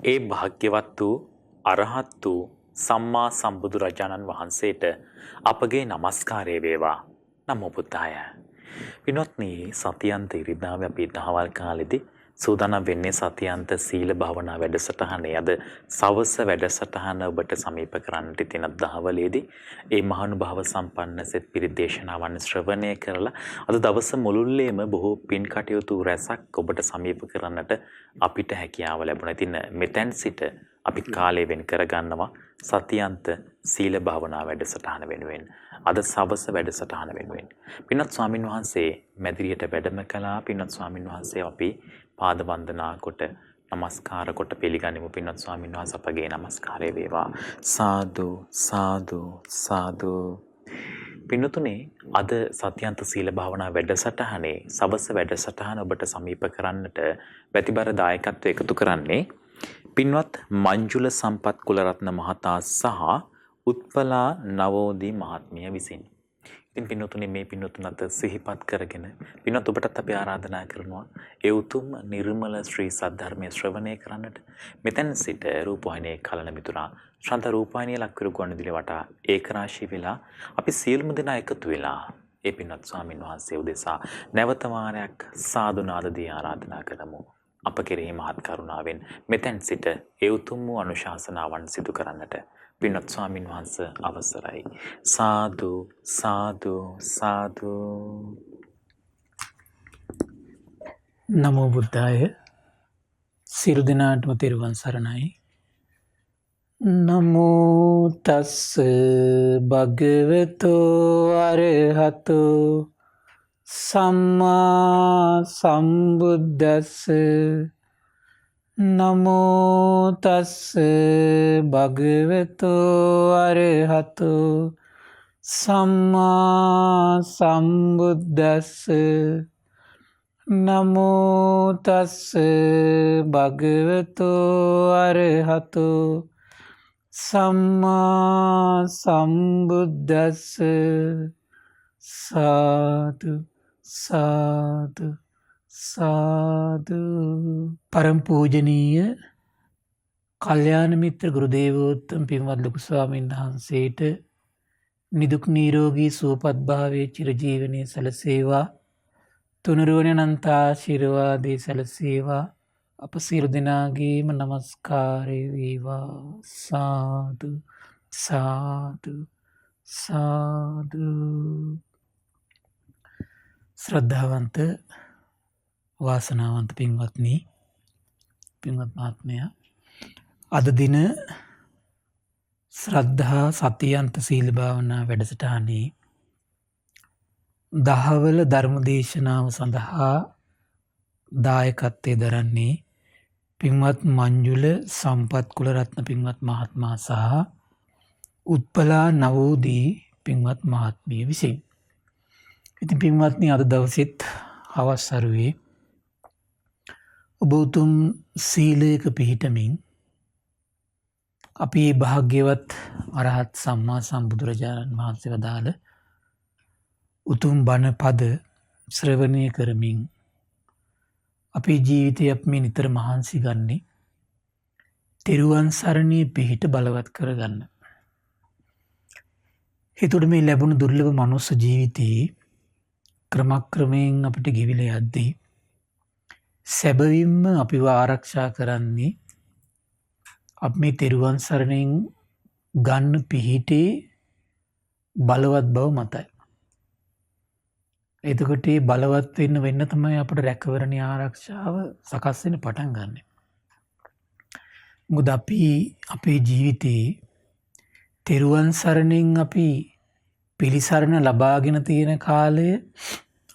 ඒ භාග්‍යවත් වූ අරහත් වූ සම්මා සම්බුදුරජාණන් වහන්සේට අපගේ নমස්කාරය වේවා. නමෝ බුද්ධාය. විනෝත්නි සතියන්ත ඉරිදාවේ අපි දහවල් කාලෙදී සූදානම් වෙන්නේ සතියන්ත සීල භාවනා වැඩසටහනේ. අද සවස වැඩසටහන ඔබට සමීප කරන්නට තියෙන දහවලේදී ඒ මහානුභාව සම්පන්න සෙත් පිරිත් දේශනාවන් ශ්‍රවණය කරලා අද දවස මුළුල්ලේම බොහෝ පින් කටයුතු රැසක් ඔබට සමීප කරන්නට අපිට හැකියාව ලැබුණා. ඉතින් මෙතෙන් සිට අපි කාලය වෙන් කරගන්නවා සතියන්ත සීල භාවනා වැඩසටහන වෙනුවෙන්. අද සවස වැඩසටහන වෙනුවෙන්. පින්වත් ස්වාමින් වහන්සේ මැදිරියට වැඩම කළා. පින්වත් ස්වාමින් වහන්සේ අපි පාද වන්දනා කොට නමස්කාර කොට පිළිගනිමු. පින්වත් ස්වාමීන් වහන්සේ අපගේ නමස්කාරය වේවා. සාදු සාදු සාදු. පින්වතුනි අද සත්‍යන්ත සීල භාවනා වැඩසටහනේ සවස් වැඩසටහන ඔබට සමීප කරන්නට ප්‍රතිබර දායකත්වය එකතු කරන්නේ පින්වත් මංජුල සම්පත් කුලරත්න මහතා සහ උත්පලා නවෝදී මහත්මිය විසින්. ඉතින් පින්වතුනි මේ පින්වතුන් අත සිහිපත් කරගෙන පින්වත් ඔබටත් අපි ආරාධනා කරනවා ඒ උතුම් නිර්මල ශ්‍රී සද්ධර්මයේ ශ්‍රවණය කරන්නට මෙතෙන් සිට රූපවාහිනියේ කලන මිතුරා ශ්‍රන්ත රූපවාහිනිය ලක්විරු ගුවන්විදුලි වටා ඒකරාශී වෙලා අපි සියලුම දෙනා එකතු වෙලා ඒ පින්වත් ස්වාමින් වහන්සේ උදෙසා නැවත වාරයක් සාදු නාද දී ආරාධනා කරමු. අප කෙරෙහි මහත් කරුණාවෙන් මෙතෙන් සිට ඒ උතුම් වූ අනුශාසනාවන් සිදු කරන්නට පින්වත් ස්වාමින් වහන්සේ අවසරයි. සාදු සාදු සාදු. නමෝ බුද්ධාය. සියලු දෙනාටම තෙරුවන් සරණයි. නමෝ තස්ස භගවතෝ අරහතෝ සම්මා සම්බුද්දස්ස. නමෝ තස්ස භගවතෝ අරහතෝ සම්මා සම්බුද්දස්ස. නමෝ තස්ස භගවතෝ අරහතෝ සම්මා සම්බුද්දස්ස. සාදු සාදු සාදු. පරම පූජනීය කල්යාණ මිත්‍ර ගුරු දේවෝත්තම පින්වත් ලොකු ස්වාමීන් වහන්සේට නිදුක් නිරෝගී සුවපත් භාවයේ චිරජීවනයේ සැලසේවා. තුනුරුවනේ අනන්ත ආශිර්වාදේ සැලසේවා. අප සියලු දෙනාගේම নমස්කාරය වේවා. සාදු සාදු සාදු. ශ්‍රද්ධාවන්ත වාසනාවන්ත පින්වත්නි, පින්වත් මහත්මයා, අද දින ශ්‍රද්ධා සතියන්ත සීල භාවනා වැඩසටහනේ දහවල ධර්ම දේශනාව සඳහා දායකත්වයේ දරන්නේ පින්වත් මංජුල සම්පත් කුලරත්න පින්වත් මහත්මයා සහ උත්පලා නවෝදී පින්වත් මහත්මිය විසින්. ඉතින් පින්වත්නි අද දවසෙත් හවස් අරුවේ ඔබ උතුම් සීලයක පිහිටමින් අපි භාග්‍යවත් අරහත් සම්මා සම්බුදුරජාණන් වහන්සේ වදාළ උතුම් බණ පද ශ්‍රවණය කරමින් අපේ ජීවිතය අපි මේ නිතර මහන්සි ගන්නේ තෙරුවන් සරණේ පිහිට බලවත් කරගන්න. එතකොට මේ ලැබුණු දුර්ලභ මනුස්ස ජීවිතයේ ක්‍රමක්‍රමයෙන් අපිට ගෙවිලා යද්දී සැබවින්ම අපිව ආරක්ෂා කරන්නේ අපි මේ තෙරුවන් සරණෙන් ගන්න පිහිටේ බලවත් බව මතයි. එතකොට මේ බලවත් වෙන්න තමයි අපිට රැකවරණේ ආරක්ෂාව සකස් වෙන්න පටන් ගන්න. මොකද අපි අපේ ජීවිතේ තෙරුවන් සරණෙන් අපි පිළිසරණ ලබාගෙන තියෙන කාලය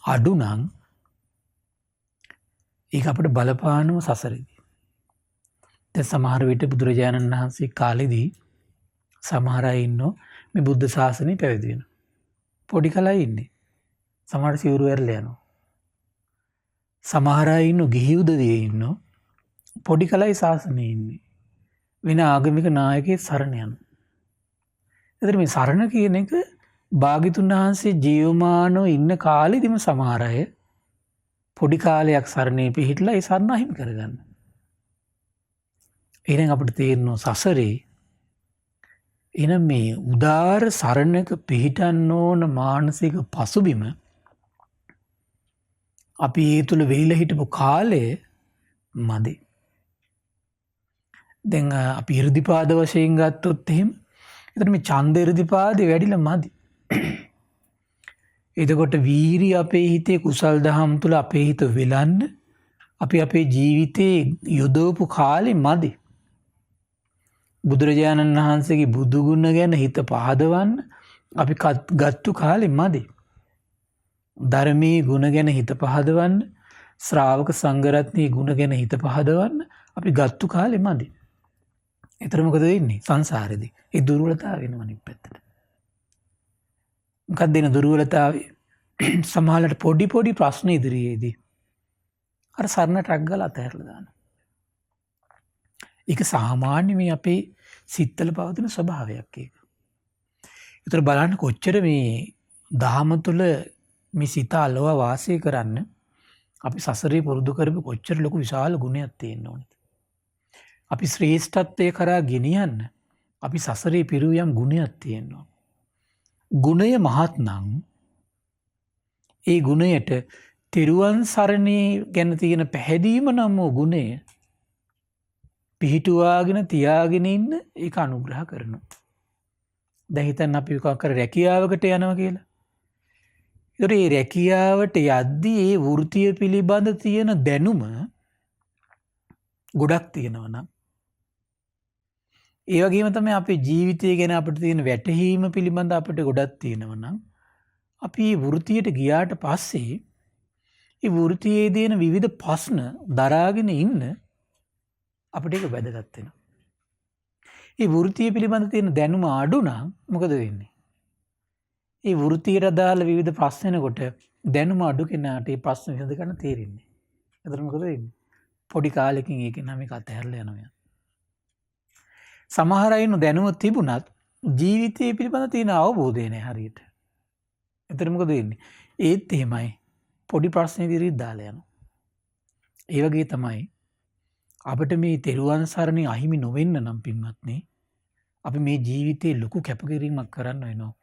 අඩු නම් ඒක අපිට බලපානව සසරේදී. දැන් සමහර විට බුදුරජාණන් වහන්සේ කාලෙදී සමහර අය ඉන්නෝ මේ බුද්ධ ශාසනය පැවිදි වෙනවා. පොඩි කලයි ඉන්නේ. සමහර සිවුරු ඇරලා යනවා. සමහර අය ඉන්නෝ ගිහි උදවියේ ඉන්නෝ පොඩි කලයි ශාසනයේ ඉන්නේ. වෙන ආගමික නායකයෙක් සරණ යනවා. එතන මේ සරණ කියන එක භාග්‍යතුන් වහන්සේ ජීවමානව ඉන්න කාලෙදිම සමහර අය පොඩි කාලයක් සරණේ පිහිටලා ඒ සරණ අහිමි කරගන්න. එහෙනම් අපිට තේරෙනවා සසරේ එහෙනම් මේ උදාර සරණක පිහිටන්න ඕන මානසික පසුබිම අපි ඒ තුළ වෙයිලා හිටපු කාලය මදි. දැන් අපි 이르දිපාද වශයෙන් ගත්තොත් එහෙම එතන මේ ඡන්ද 이르දිපාදේ වැඩිලා මදි. එතකොට වීරිය අපේ හිතේ කුසල් දහම් තුළ අපේ හිත වෙලන්න අපි අපේ ජීවිතේ යොදවපු කාලෙ මදි. බුදුරජාණන් වහන්සේගේ බුදු ගුණ ගැන හිත පහදවන්න අපි ගත්තු කාලෙ මදි. ධර්මයේ ගුණ ගැන හිත පහදවන්න ශ්‍රාවක සංඝරත්නයේ ගුණ ගැන හිත පහදවන්න අපි ගත්තු කාලෙ මදි. එතන මොකද වෙන්නේ සංසාරෙදී? ඒ දුර්වලතාව වෙනවා අනිත් පැත්තට. මොකක්ද දෙන දුර්වලතාවය? සමහරවිට පොඩි ප්‍රශ්න ඉදිරියේදී අර සරණ ට්‍රක් ගාලා අතහැරලා දානවා. ඒක සාමාන්‍ය මේ අපේ සිත්වල පවතින ස්වභාවයක් ඒක. ඒතර බලන්න කොච්චර මේ දහම තුළ මේ සිත අලව වාසය කරන්න අපි සසරේ පුරුදු කරපු කොච්චර ලොකු විශාල ගුණයක් තියෙන්න ඕනද? අපි ශ්‍රේෂ්ඨත්වයේ කරා ගෙනියන්න අපි සසරේ පිරු යම් ගුණයක් තියෙන්න ඕන. ගුණය මහත් නම් ඒ ගුණයට තෙරුවන් සරණේ ගැන තියෙන පැහැදීම නම් වූ ගුණය පිහිටුවාගෙන තියාගෙන ඉන්න ඒක අනුග්‍රහ කරනවා. දැන් හිතන්න අපි මොකක් කර රැකියාවකට යනවා කියලා. ඒතර මේ රැකියාවට යද්දී ඒ වෘත්තිය පිළිබඳ තියෙන දැනුම ගොඩක් තියෙනවා නම් ඒ වගේම තමයි අපේ ජීවිතය ගැන අපිට තියෙන වැටහීම පිළිබඳ අපිට ගොඩක් තියෙනවා නම් අපි මේ වෘත්තියට ගියාට පස්සේ ඒ වෘත්තියේ දෙන විවිධ ප්‍රශ්න දරාගෙන ඉන්න අපිට ඒක වැදගත් වෙනවා. ඒ වෘත්තිය පිළිබඳ තියෙන දැනුම අඩු නම් මොකද වෙන්නේ? ඒ වෘත්තියට අදාළ විවිධ ප්‍රශ්න එනකොට දැනුම අඩු කෙනාට ඒ ප්‍රශ්න විසඳ ගන්න තේරෙන්නේ. එතකොට මොකද වෙන්නේ? පොඩි කාලෙකින් ඒක නම් මේක අතහැරලා යනවා. සමහර අය දැනුම තිබුණත් ජීවිතය පිළිබඳ තියෙන අවබෝධය නැහැ හරියට. එතකොට මොකද වෙන්නේ? ඒත් එහෙමයි. පොඩි ප්‍රශ්න ඉදිරියට දාලා යනවා. ඒ වගේ තමයි අපිට මේ තෙරුවන් සරණේ අහිමි නොවෙන්න නම් පින්වත්නි අපි මේ ජීවිතේ ලොකු කැපකිරීමක් කරන්න වෙනවා.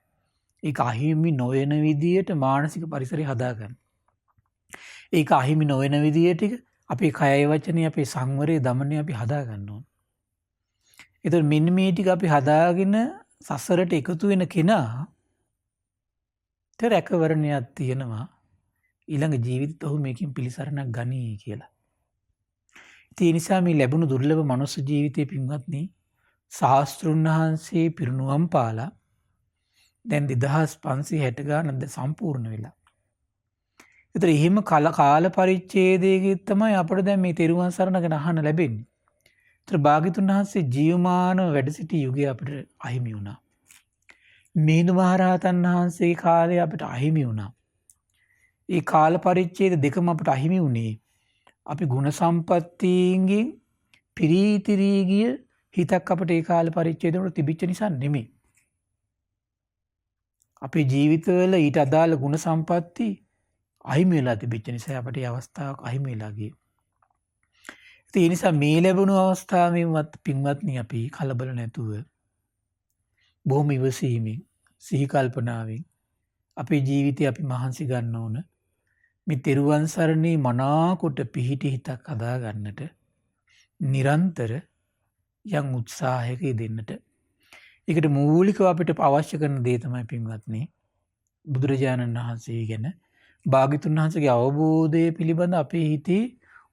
ඒක අහිමි නොවන විදියට මානසික පරිසරය හදාගන්න. ඒක අහිමි නොවන විදියට අපේ කයයි වචනේ අපේ සංවරය දමනය අපි හදාගන්න ඕන. එතකොට මෙන්න මේ ටික අපි හදාගෙන සසරට එකතු වෙන කෙනා රැකවරණයක් තියෙනවා ඊළඟ ජීවිතෙත් ඔහු මේකෙන් පිළිසරණක් ගනී කියලා. ඒ නිසා මේ ලැබුණු දුර්ලභ මනුස්ස ජීවිතයේ පින්වත්නි ශාස්ත්‍රුන් වහන්සේ පිරිනුවම් පාලා දැන් 2560 ගානක් සම්පූර්ණ වෙලා. ඒතර එහෙම කාල පරිච්ඡේදයක තමයි අපිට දැන් මේ තෙරුවන් සරණ ගැන අහන්න ලැබෙන්නේ. ඒතර භාග්‍යතුන් වහන්සේ ජීවමානව වැඩ සිටි යුගය අපිට අහිමි වුණා. මිහිඳු මහරහතන් වහන්සේගේ කාලය අපිට අහිමි වුණා. ඒ කාල පරිච්ඡේද දෙකම අපිට අහිමි වුණේ අපි ගුණ සම්පත්තියෙන් පිරීතිරී ගිය හිතක් අපිට ඒ කාල පරිච්ඡේද වල තිබිච්ච නිසා නෙමෙයි. අපේ ජීවිතවල ඊට අදාළ ගුණ සම්පatti අහිමි වෙලා තිබිච්ච නිසා අපිට මේ අවස්ථාවක් අහිමි වෙලා ගියේ. ඒ නිසා මේ ලැබුණු අවස්ථාවෙන්වත් පින්වත්නි අපි කලබල නැතුව බොහොම ඉවසීමෙන් සිහි කල්පනාවෙන් අපේ ජීවිතේ අපි මහන්සි ගන්න ඕන. මේ තෙරුවන් සරණේ මනාකොට පිහිටි හිතක් හදා ගන්නට නිරන්තර යම් උත්සාහයක යෙදෙන්නට. ඒකට මූලිකව අපිට අවශ්‍ය කරන දේ තමයි පින්වත්නි බුදුරජාණන් වහන්සේ ගැන භාග්‍යතුන් වහන්සේගේ අවබෝධය පිළිබඳ අපේ හිතේ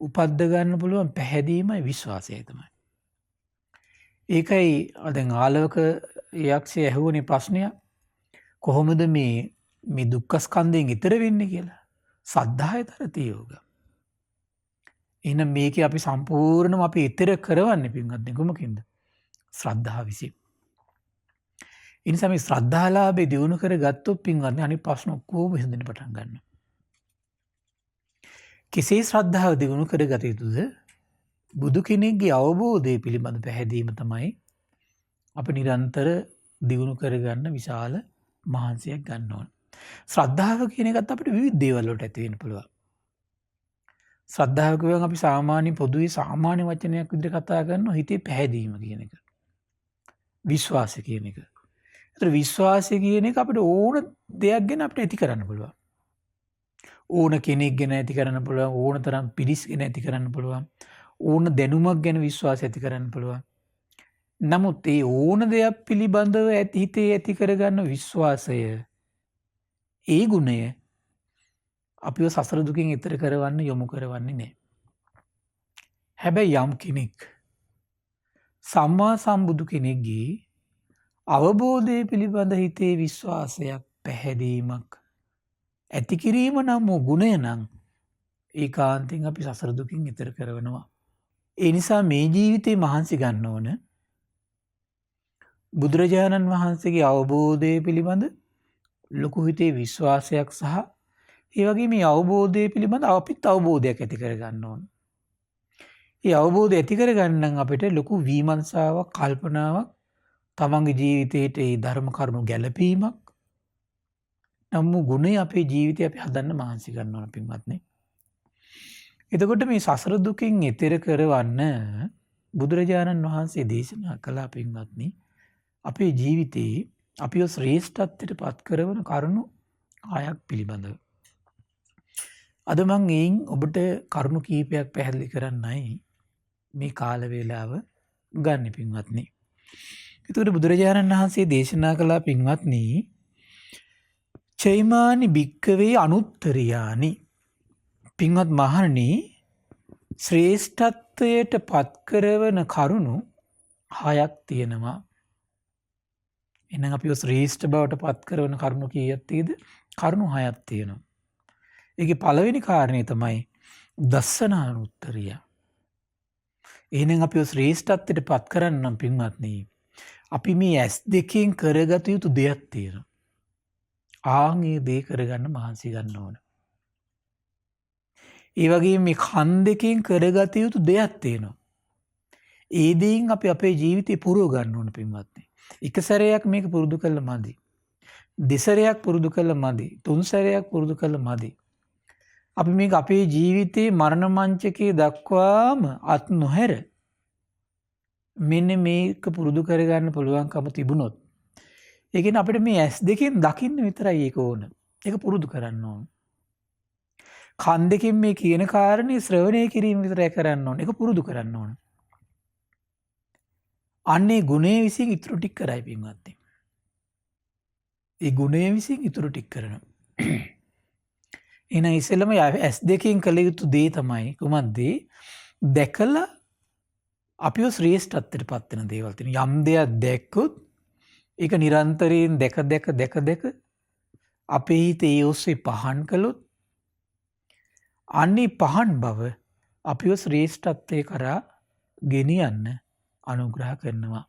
උපද්ද ගන්න පුළුවන් පැහැදීමයි විශ්වාසයයි තමයි. ඒකයි දැන් ආලවක යක්ෂය ඇහුවනේ ප්‍රශ්නයක් කොහොමද මේ දුක්ඛ ස්කන්ධයෙන් ඈතර වෙන්නේ කියලා. සද්ධාය තරති යෝග. එහෙනම් මේකේ අපි සම්පූර්ණම අපි ඈතර කරවන්නේ පින්වත්නි කොමකින්ද? ශ්‍රද්ධාව විසින්. ඒ නිසා මේ ශ්‍රද්ධාලාභේ දිනු කරගත්තොත් පින්වත්නි අනිත් ප්‍රශ්න ඔක්කොම විසඳෙන්න පටන් ගන්නවා. කෙසේ ශ්‍රද්ධාව දිනු කරගත යුතුද? බුදු කෙනෙක්ගේ අවබෝධය පිළිබඳ පැහැදීම තමයි අපි නිරන්තර දිනු කරගන්න විශාල මහන්සියක් ගන්න ඕන. ශ්‍රද්ධාව කියන එකත් අපිට විවිධ දේවල් වලට ඇති වෙන්න පුළුවන්. ශ්‍රද්ධාව කියවම අපි සාමාන්‍ය පොදුවේ සාමාන්‍ය වචනයක් විදිහට කතා කරනවා හිතේ පැහැදීම කියන එක. විශ්වාසය කියන එක. ඒතර විශ්වාසය කියන එක අපිට ඕන දෙයක් ගැන අපිට ඇති කරන්න පුළුවන්. ඕන කෙනෙක් ගැන ඇති කරන්න පුළුවන්, ඕන තරම් පිරිස් ගැන ඇති කරන්න පුළුවන්, ඕන දැනුමක් ගැන විශ්වාසය ඇති කරන්න පුළුවන්. නමුත් ඒ ඕන දෙයක් පිළිබඳව හිතේ ඇති කරගන්න විශ්වාසය, ඒ ගුණය අපිව සසර දුකින් ඈතර කරවන්න යොමු කරවන්නේ නැහැ. හැබැයි යම් කෙනෙක් සම්මා සම්බුදු කෙනෙක්ගේ අවබෝධය පිළිබඳ හිතේ විශ්වාසයක්, පැහැදීමක් ඇති කිරීම නම් වූ ගුණය නම් ඒකාන්තයෙන් අපි සසර දුකින් ඈතර කරවනවා. ඒ නිසා මේ ජීවිතේ මහන්සි ගන්න ඕන බුදුරජාණන් වහන්සේගේ අවබෝධය පිළිබඳ ලොකු හිතේ විශ්වාසයක් සහ ඒ වගේ මේ අවබෝධය පිළිබඳ අපිත් අවබෝධයක් ඇති කරගන්න ඕන. ඒ අවබෝධය ඇති කරගන්න අපිට ලොකු විමර්ශාවක්, කල්පනාවක්, තමන්ගේ ජීවිතයට ඒ ධර්ම කරුණු ගැලපීමක් නම් ගුණය අපේ ජීවිතය අපි හදන්න මහන්සි ගන්න ඕන පින්වත්නි. එතකොට මේ සසර දුකින් ඈතර කරවන්න බුදුරජාණන් වහන්සේ දේශනා කළා පින්වත්නි. අපේ ජීවිතේ අපිව ශ්‍රේෂ්ඨත්වයට පත් කරවන කරුණු 6ක් පිළිබඳව. අද මම එයින් ඔබට කරුණු කීපයක් පැහැදිලි කරන්නයි මේ කාල වේලාව ගන්න පින්වත්නි. එතකොට බුදුරජාණන් වහන්සේ දේශනා කළා පින්වත්නි, චෛමානි භික්ඛවේ අනුත්තරියානි. පින්වත් මහණනි, ශ්‍රේෂ්ඨත්වයට පත් කරවන කරුණු 6ක් තියෙනවා. එහෙනම් අපිව ශ්‍රේෂ්ඨ බවට පත් කරවන කරුණු කීයක් තියෙද? කරුණු 6ක් තියෙනවා. ඒකේ පළවෙනි කාරණේ තමයි දස්සනානුත්තරිය. එහෙනම් අපිව ශ්‍රේෂ්ඨත්වයට පත් කරන්නම් පින්වත්නි, අපි මේ ඇස් දෙකෙන් කරගත යුතු දෙයක් තියෙනවා. ආන්ගේ දේ කරගන්න මහන්සි ගන්න ඕන. ඒ වගේම මේ කන් දෙකෙන් කරගත යුතු දෙයක් තියෙනවා. ඒ දෙයින් අපි අපේ ජීවිතේ පුරව ගන්න ඕන පින්වත්නි. එක සැරයක් මේක පුරුදු කළා මදි. දෙසරයක් පුරුදු කළා මදි. තුන් සැරයක් පුරුදු කළා මදි. අපි මේක අපේ ජීවිතේ මරණ මංචකයේ දක්වාම අත් නොහැර මෙන්න මේක පුරුදු කරගන්න පුළුවන්කම තිබුණොත්, ඒ කියන්නේ අපිට මේ ඇස් දෙකෙන් දකින්න විතරයි ඒක ඕන. ඒක පුරුදු කරන්න ඕන. කන් දෙකෙන් මේ කියන කාරණේ ශ්‍රවණය කිරීම විතරයි කරන්න ඕන. ඒක පුරුදු කරන්න ඕන. අන්නේ ගුණය විසින් ඉතුරු ටික කරයි පින්වත්නි. ඒ ගුණය විසින් ඉතුරු ටික කරනවා. එහෙනම් ඉස්සෙල්ලම ඇස් දෙකෙන් කළ යුතු දේ තමයි කුමක්ද? දැකලා අපිව ශ්‍රේෂ්ඨත්වයට පත් වෙන දේවල් තියෙනවා. යම් දෙයක් දැක්කොත් ඒක නිරන්තරයෙන් දැක අපේ හිතේ ඒ ඔස්සේ පහන් කළොත් අන්නේ පහන් බව අපිව ශ්‍රේෂ්ඨත්වයේ කරා ගෙනියන්න අනුග්‍රහ කරනවා.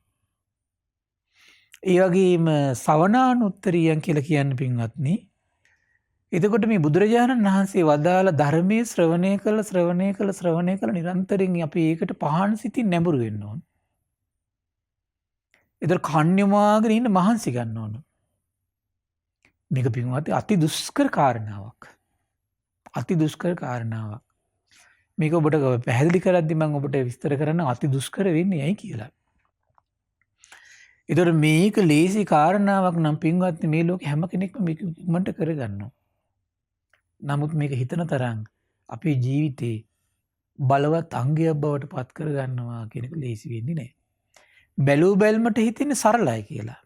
ඒ වගේම සවනානුත්තරියන් කියලා කියන්නේ පින්වත්නි, එතකොට මේ බුදුරජාණන් වහන්සේ වදාළ ධර්මයේ ශ්‍රවණය කළ නිරන්තරයෙන් අපි ඒකට පහන් සිතින් නැඹුරු වෙන්න ඕන. ඒතර කන්‍යමාගෙන ඉන්න මහන්සි ගන්න ඕන. මේක පින්වත්නි අති දුෂ්කර කාරණාවක්. අති දුෂ්කර කාරණාවක්. මේක ඔබට පැහැදිලි කරද්දි මම ඔබට විස්තර කරන්න අති දුෂ්කර වෙන්නේ ඇයි කියලා. ඒතර මේක ලේසි කාරණාවක් නම් පින්වත්නි මේ ලෝකේ හැම කෙනෙක්ම මේක ඉක්මනට කරගන්නවා. නමුත් මේක හිතන තරම් අපේ ජීවිතේ බලවත් අංගයක් බවට පත් කරගන්නවා කියන එක ලේසි වෙන්නේ නැහැ. බැලූ බැල්මට හිතෙන්නේ සරලයි කියලා.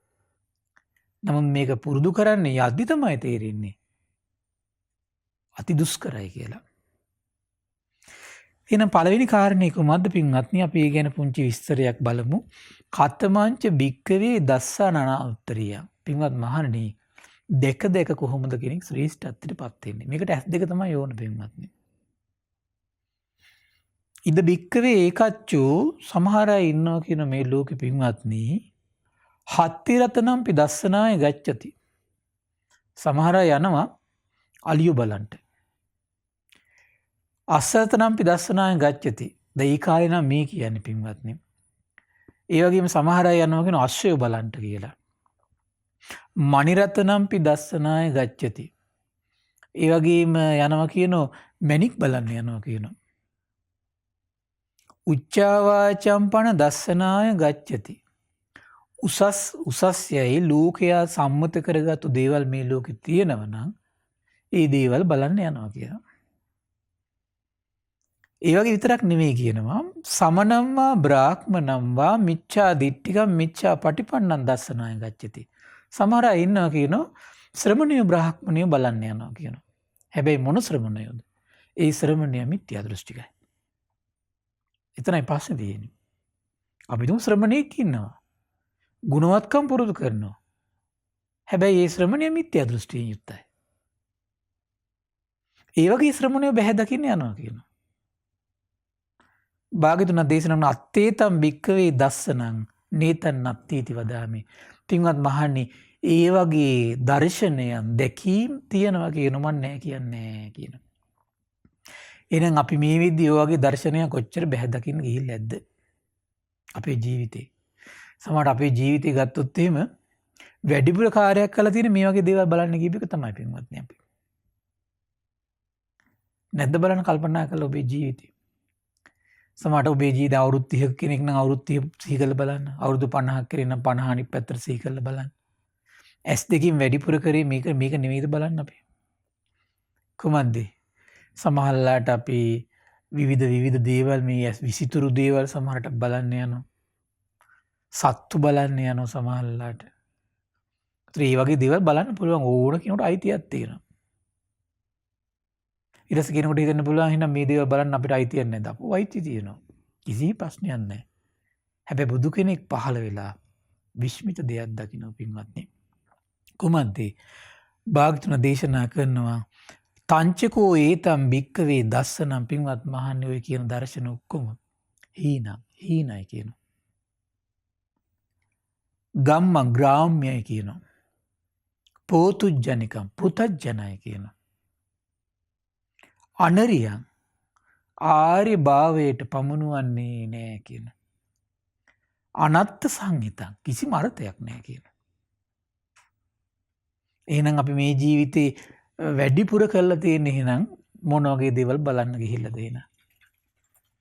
නමුත් මේක පුරුදු කරන්නේ යද්දි තමයි තේරෙන්නේ අති දුෂ්කරයි කියලා. එහෙනම් පළවෙනි කාරණේ කොහොමද පින්වත්නි? අපි ඒ ගැන පුංචි විස්තරයක් බලමු. කතමංච භික්කවේ දස්සනනාඋත්තරිය. පින්වත් මහණනි, දෙක කොහොමද කෙනෙක් ශ්‍රේෂ්ඨත්වයට පත් වෙන්නේ? මේකට ඇස් දෙක තමයි ඕන පින්වත්නි. ඉද භික්කවේ ඒකච්චෝ, සමහර අය ඉන්නවා කියන මේ ලෝකෙ පින්වත්නි, හත්ති රතනම්පි දස්සනාය ගච්ඡති. සමහර අය යනවා අලියෝ බලන්ට. අස්සතනම්පි දස්සනාය ගච්ඡති. ඒ කාලේ නම් මේ කියන්නේ පින්වත්නි. ඒ වගේම සමහර අය යනවා කියන අශ්වය බලන්ට කියලා. මණිරතනම්පි දස්සනාය ගච්ඡති. ඒ වගේම යනවා කියනෝ මැණික් බලන්න යනවා කියනවා. උච්චාවාචම්පන දස්සනාය ගච්ඡති. උසස් යයි ලෝකයා සම්මත කරගත්තු දේවල් මේ ලෝකෙ තියෙනව නම් ඒ දේවල් බලන්න යනවා කියලා. ඒ වගේ විතරක් නෙමෙයි කියනවා සමනම්වා බ්‍රාහ්මනම්වා මිච්ඡා දිට්ඨිකම් මිච්ඡා පටිපන්නං දස්සනාය ගච්ඡති. සමහර අය ඉන්නවා කියනවා ශ්‍රමණිය බ්‍රාහ්මණිය බලන්න යනවා කියනවා. හැබැයි මොන ශ්‍රමණයෝද? ඒ ශ්‍රමණය මිත්‍යා දෘෂ්ටිකයි. එතනයි ප්‍රශ්නේ තියෙන්නේ. අපි දුම් ශ්‍රමණෙක් ඉන්නවා. ගුණවත්කම් පුරුදු කරනවා. හැබැයි ඒ ශ්‍රමණය මිත්‍යා දෘෂ්ටියෙන් යුක්තයි. ඒ වගේ ශ්‍රමණයෝ බැහැ දකින්න යනවා කියනවා. භාග්‍යවතුන් දේශනා කරන අත්තේතම් භික්ඛවේ දස්සනං නේතං නත්ථීති වදාමි. පින්වත් මහණනි, ඒ වගේ දර්ශනයන් දැකීම් තියනවා කියන මම නෑ කියන්නේ කියනවා. එහෙනම් අපි මේ විදිහේ ඔය වගේ දර්ශනයක් කොච්චර බැහැ දකින්න ගිහිල්ලා ඇද්ද? අපේ ජීවිතේ. සමහර අපේ ජීවිතේ ගත්තොත් එහෙම වැඩිපුර කාර්යයක් කරලා තියෙන මේ වගේ දේවල් බලන්න ගියප එක තමයි පින්වත්නි අපි. නැද්ද බලන්න කල්පනා කරලා ඔබේ ජීවිතේ. සමහරට ඔබේ ජීවිතේ අවුරුදු 30ක කෙනෙක් නම් අවුරුදු 30 සිහි කරලා බලන්න. අවුරුදු 50ක කෙනෙක් නම් 50 අනිත් පැත්තට සිහි කරලා බලන්න. S දෙකින් වැඩිපුර කරේ මේක නෙමෙයිද බලන්න අපි. කොහොමද? සමහරලාට අපි විවිධ දේවල් මේ විසිතුරු දේවල් සමහරට බලන්න යනවා. සත්තු බලන්න යනවා සමහරලාට. ඒ වගේ දේවල් බලන්න පුළුවන් ඕන කෙනෙකුට අයිතියක් තියෙනවා. ඊට පස්සේ කෙනෙකුට හිතන්න පුළුවන් එහෙනම් මේ දේවල් බලන්න අපිට අයිතියක් නැද්ද? අපෝ අයිතිය තියෙනවා. කිසි ප්‍රශ්නයක් නැහැ. හැබැයි බුදු කෙනෙක් පහළ වෙලා විශ්මිත දෙයක් දකින්න පින්වත්නි. කොහොමද? භාග්‍යතුන් දේශනා කරනවා තංචකෝ ඒතම් භික්කවේ දස්සනම් පින්වත් මහන්නේ ඔය කියන දර්ශන ඔක්කොම හීනයි කියනවා. ගම්ම ග්‍රාම්‍යයි කියනවා. පෝතුජ්ජනිකම් පෘතජ්ජනයි කියනවා. අනරියන් ආර්ය භාවයට පමුණුවන්නේ නෑ කියන. අනත්ත් සංහිතං කිසිම අර්ථයක් නෑ කියන. එහෙනම් අපි මේ ජීවිතේ වැඩිපුර කරලා තියෙන්නේ එහෙනම් මොන වගේ දේවල් බලන්න ගිහිල්ලාද එහෙනම්?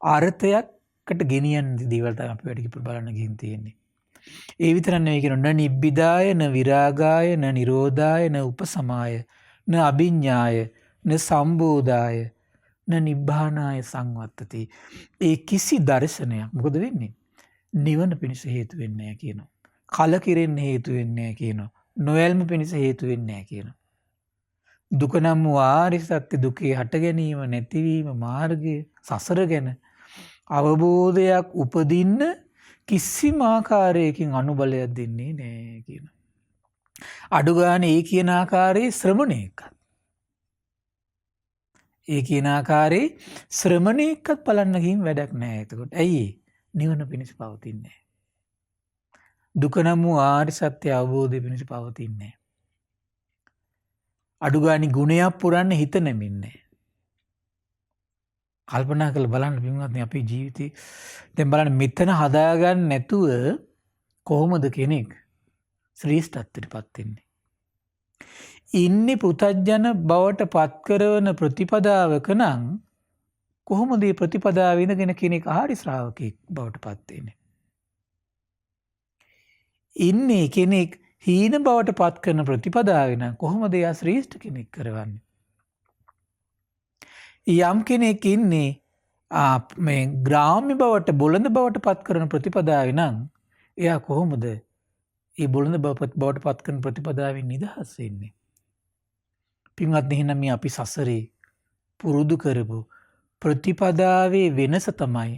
අර්ථයකට ගෙනියන දේවල් තමයි අපි වැඩිපුර බලන්න ගිහින් තියෙන්නේ. ඒ විතරක් නෙවෙයි කියනවා න නිබ්බිදාය න විරාගාය න නිරෝධාය න උපසමාය න අභිඤ්ඤාය න සම්බෝධාය න නිබ්බානාය සංවත්තති. ඒ කිසි දර්ශනයක් මොකද වෙන්නේ? නිවන පිණිස හේතු වෙන්නේ නැහැ කියනවා. කලකිරෙන්න හේතු වෙන්නේ නැහැ කියනවා. නොයල්ම පිණිස හේතු වෙන්නේ නැහැ කියනවා. දුක නම් වූ ආර්ය සත්‍ය දුකේ හට ගැනීම නැතිවීම මාර්ගය සසර ගැන අවබෝධයක් උපදින්න කිසිම ආකාරයකින් අනුබලයක් දෙන්නේ නැහැ කියනවා. අඩු ගානේ ඒ කියන ආකාරයේ ශ්‍රමණේකත් ඒ කියන ආකාරයේ ශ්‍රමණේකත් බලන්න ගිහින් වැඩක් නැහැ එතකොට. ඇයි? නිවන පිණිස පවතින්නේ නැහැ. දුක නම් වූ ආර්ය සත්‍ය අවබෝධය පිණිස පවතින්නේ නැහැ. අඩු ගානේ ගුණයක් පුරන්න හිත නැමින්නේ. කල්පනා කරලා බලන්න පින්වත්නි අපේ ජීවිතේ දැන් බලන්න මෙතන හදාගන්න නැතුව කොහොමද කෙනෙක් ශ්‍රේෂ්ඨත්වයටපත් වෙන්නේ? ඉන්නේ පෘථජ්ජන බවට පත් කරන ප්‍රතිපදාවක නම් කොහොමද මේ ප්‍රතිපදාව ඉඳගෙන කෙනෙක් ආර්ය ශ්‍රාවකෙක් බවට පත් වෙන්නේ? ඉන්නේ කෙනෙක් හීන බවට පත් කරන ප්‍රතිපදාවේ නම් කොහොමද එයා ශ්‍රේෂ්ඨ කෙනෙක් කරවන්නේ? යම් කෙනෙක් ඉන්නේ මේ ග්‍රාම්‍ය බවට බොළඳ බවට පත් කරන ප්‍රතිපදාවේ නම් එයා කොහොමද ඒ බොළඳ බවට පත් කරන ප්‍රතිපදාවෙන් නිදහස් වෙන්නේ? පින්වත්නි එහෙනම් මේ අපි සසරේ පුරුදු කරපු ප්‍රතිපදාවේ වෙනස තමයි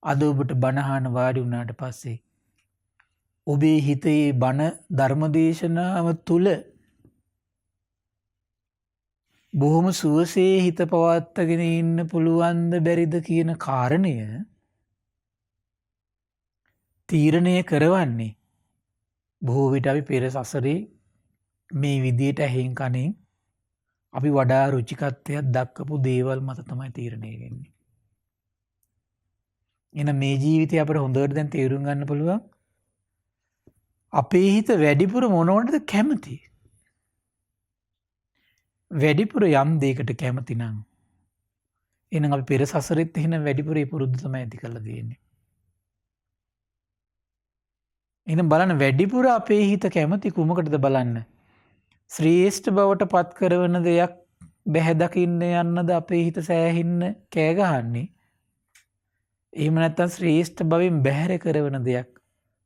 අද ඔබට බණහන වාඩි වුණාට පස්සේ ඔබේ හිතේ බණ ධර්මදේශනාව තුළ බොහොම සුවසේ හිත පවත්වාගෙන ඉන්න පුළුවන්ද බැරිද කියන කාරණය තීරණය කරවන්නේ බොහෝ විට අපි පෙර සසරේ මේ විදියට ඇහෙන් කනෙන් අපි වඩා රුචිකත්වයක් දක්වපු දේවල් මත තමයි තීරණය වෙන්නේ. එහෙනම් මේ ජීවිතේ අපිට හොඳට දැන් තේරුම් ගන්න පුළුවන් අපේ හිත වැඩිපුර මොනවටද කැමති? වැඩිපුර යම් දෙයකට කැමති නම් එහෙනම් අපි පෙර සසරෙත් එහෙනම් වැඩිපුර ඒ පුරුද්ද තමයි ඇති කරලා තියෙන්නේ. එහෙනම් බලන්න වැඩිපුර අපේ හිත කැමති කුමකටද බලන්න. ශ්‍රේෂ්ඨ බවට පත් කරන දෙයක් බැහැ දකින්න යන්නද අපේ හිත සෑහෙන්න කෑ ගහන්නේ. එහෙම නැත්නම් ශ්‍රේෂ්ඨ භවෙන් බැහැර කරන දෙයක්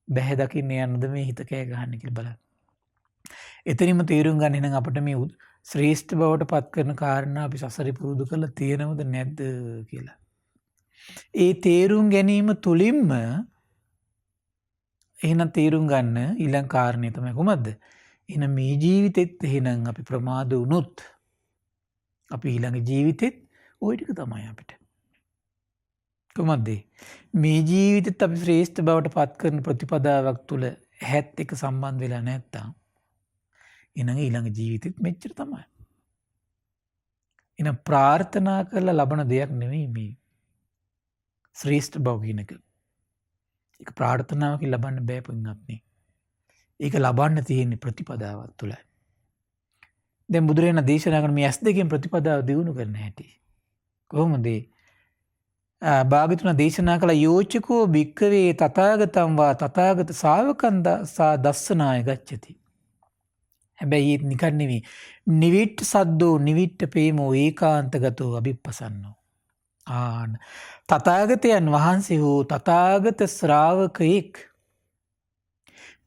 බැහැ දකින්න යන්නද මේ හිත කෑ ගහන්නේ කියලා බලන්න. එතනින්ම තේරුම් ගන්න එහෙනම් අපිට මේ ශ්‍රේෂ්ඨ බවට පත් කරන කාරණා අපි සසරේ පුරුදු කරලා තියෙනවද නැද්ද කියලා. ඒ තේරුම් ගැනීම තුලින්ම එහෙනම් තේරුම් ගන්න ඊළඟ කාරණේ තමයි කොහොමද? එහෙනම් මේ ජීවිතෙත් එහෙනම් අපි ප්‍රමාද වුණොත් අපි ඊළඟ ජීවිතෙත් ওই ටික තමයි අපිට. කොහොමද? මේ ජීවිතෙත් අපි ශ්‍රේෂ්ඨ බවට පත් කරන ප්‍රතිපදාවක් තුල ඇහත් එක්ක සම්බන්ධ වෙලා නැත්තම් එහෙනම් ඊළඟ ජීවිතෙත් මෙච්චර තමයි. එහෙනම් ප්‍රාර්ථනා කරලා ලබන දෙයක් නෙමෙයි මේ ශ්‍රේෂ්ඨ බව කියන එක. ඒක ප්‍රාර්ථනාවකින් ලබන්න බෑ පුණ්‍යත්නි. ඒක ලබන්න තියෙන්නේ ප්‍රතිපදාවක් තුලයි. දැන් බුදුරජාණන් දේශනා කරන මේ S2 ප්‍රතිපදාව දිනු කරන්න හැටි. කොහොමද? භාග්‍යතුන් දේශනා කළ යෝචකෝ භික්ඛවේ තථාගතං වා තථාගත ශාවකං සා දස්සනාය ගච්ඡති. හැබැයි ඒක නිකන් නෙවෙයි. නිවිට්ඨ සද්දෝ නිවිට්ඨ ප්‍රේමෝ ඒකාන්තගතෝ අභිප්පසන්නෝ. තථාගතයන් වහන්සේ හෝ තථාගත ශ්‍රාවකෙක්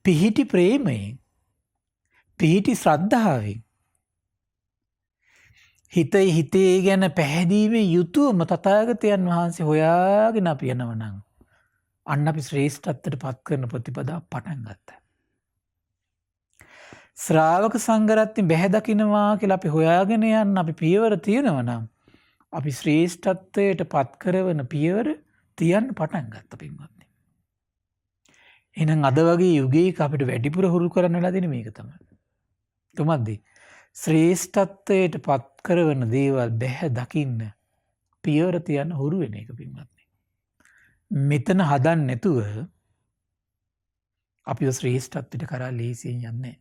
පිහිටි ප්‍රේමයෙන් පිහිටි ශ්‍රද්ධාවෙන් හිතේ ගැන පැහැදීමේ යුතුවම තථාගතයන් වහන්සේ හොයාගෙන අපි යනවා නම් අන්න අපි ශ්‍රේෂ්ඨත්වයට පත් කරන ප්‍රතිපදාව පටන් ගත්තා. ශ්‍රාවක සංඝරත්නය බැහැ දකින්නවා කියලා අපි හොයාගෙන යන්න අපි පියවර තියනවා නම් අපි ශ්‍රේෂ්ඨත්වයට පත් කරන පියවර තියන්න පටන් ගත්තා පින්වත්නි. එහෙනම් අද වගේ යුගයක අපිට වැඩිපුර හුරු කරන්න ලැබෙන මේක තමයි. කොහොමද? ශ්‍රේෂ්ඨත්වයට පත් කරන දේවල් බැහැ දකින්න පියවර තියන්න හුරු වෙන එක පින්වත්නි. මෙතන හදන්න නැතුව අපි ශ්‍රේෂ්ඨත්වයට කරා ලේසියෙන් යන්නේ.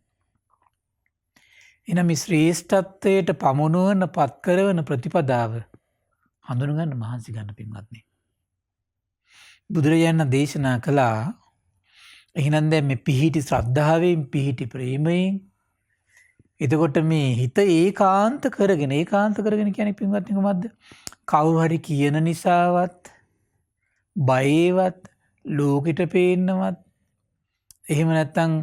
එහෙනම් මේ ශ්‍රේෂ්ඨත්වයට පමුණුවන පත් කරන ප්‍රතිපදාව හඳුනගන්න මහන්සි ගන්න පින්වත්නි. බුදුරජාණන් දේශනා කළා එහෙනම් දැන් මේ පිහිටි ශ්‍රද්ධාවෙන් පිහිටි ප්‍රේමයෙන් එතකොට මේ හිත ඒකාන්ත කරගෙන කියන්නේ පින්වත්නි කොහොමද? කවුරු හරි කියන නිසාවත් බයේවත් ලෝකෙට පේන්නවත් එහෙම නැත්නම්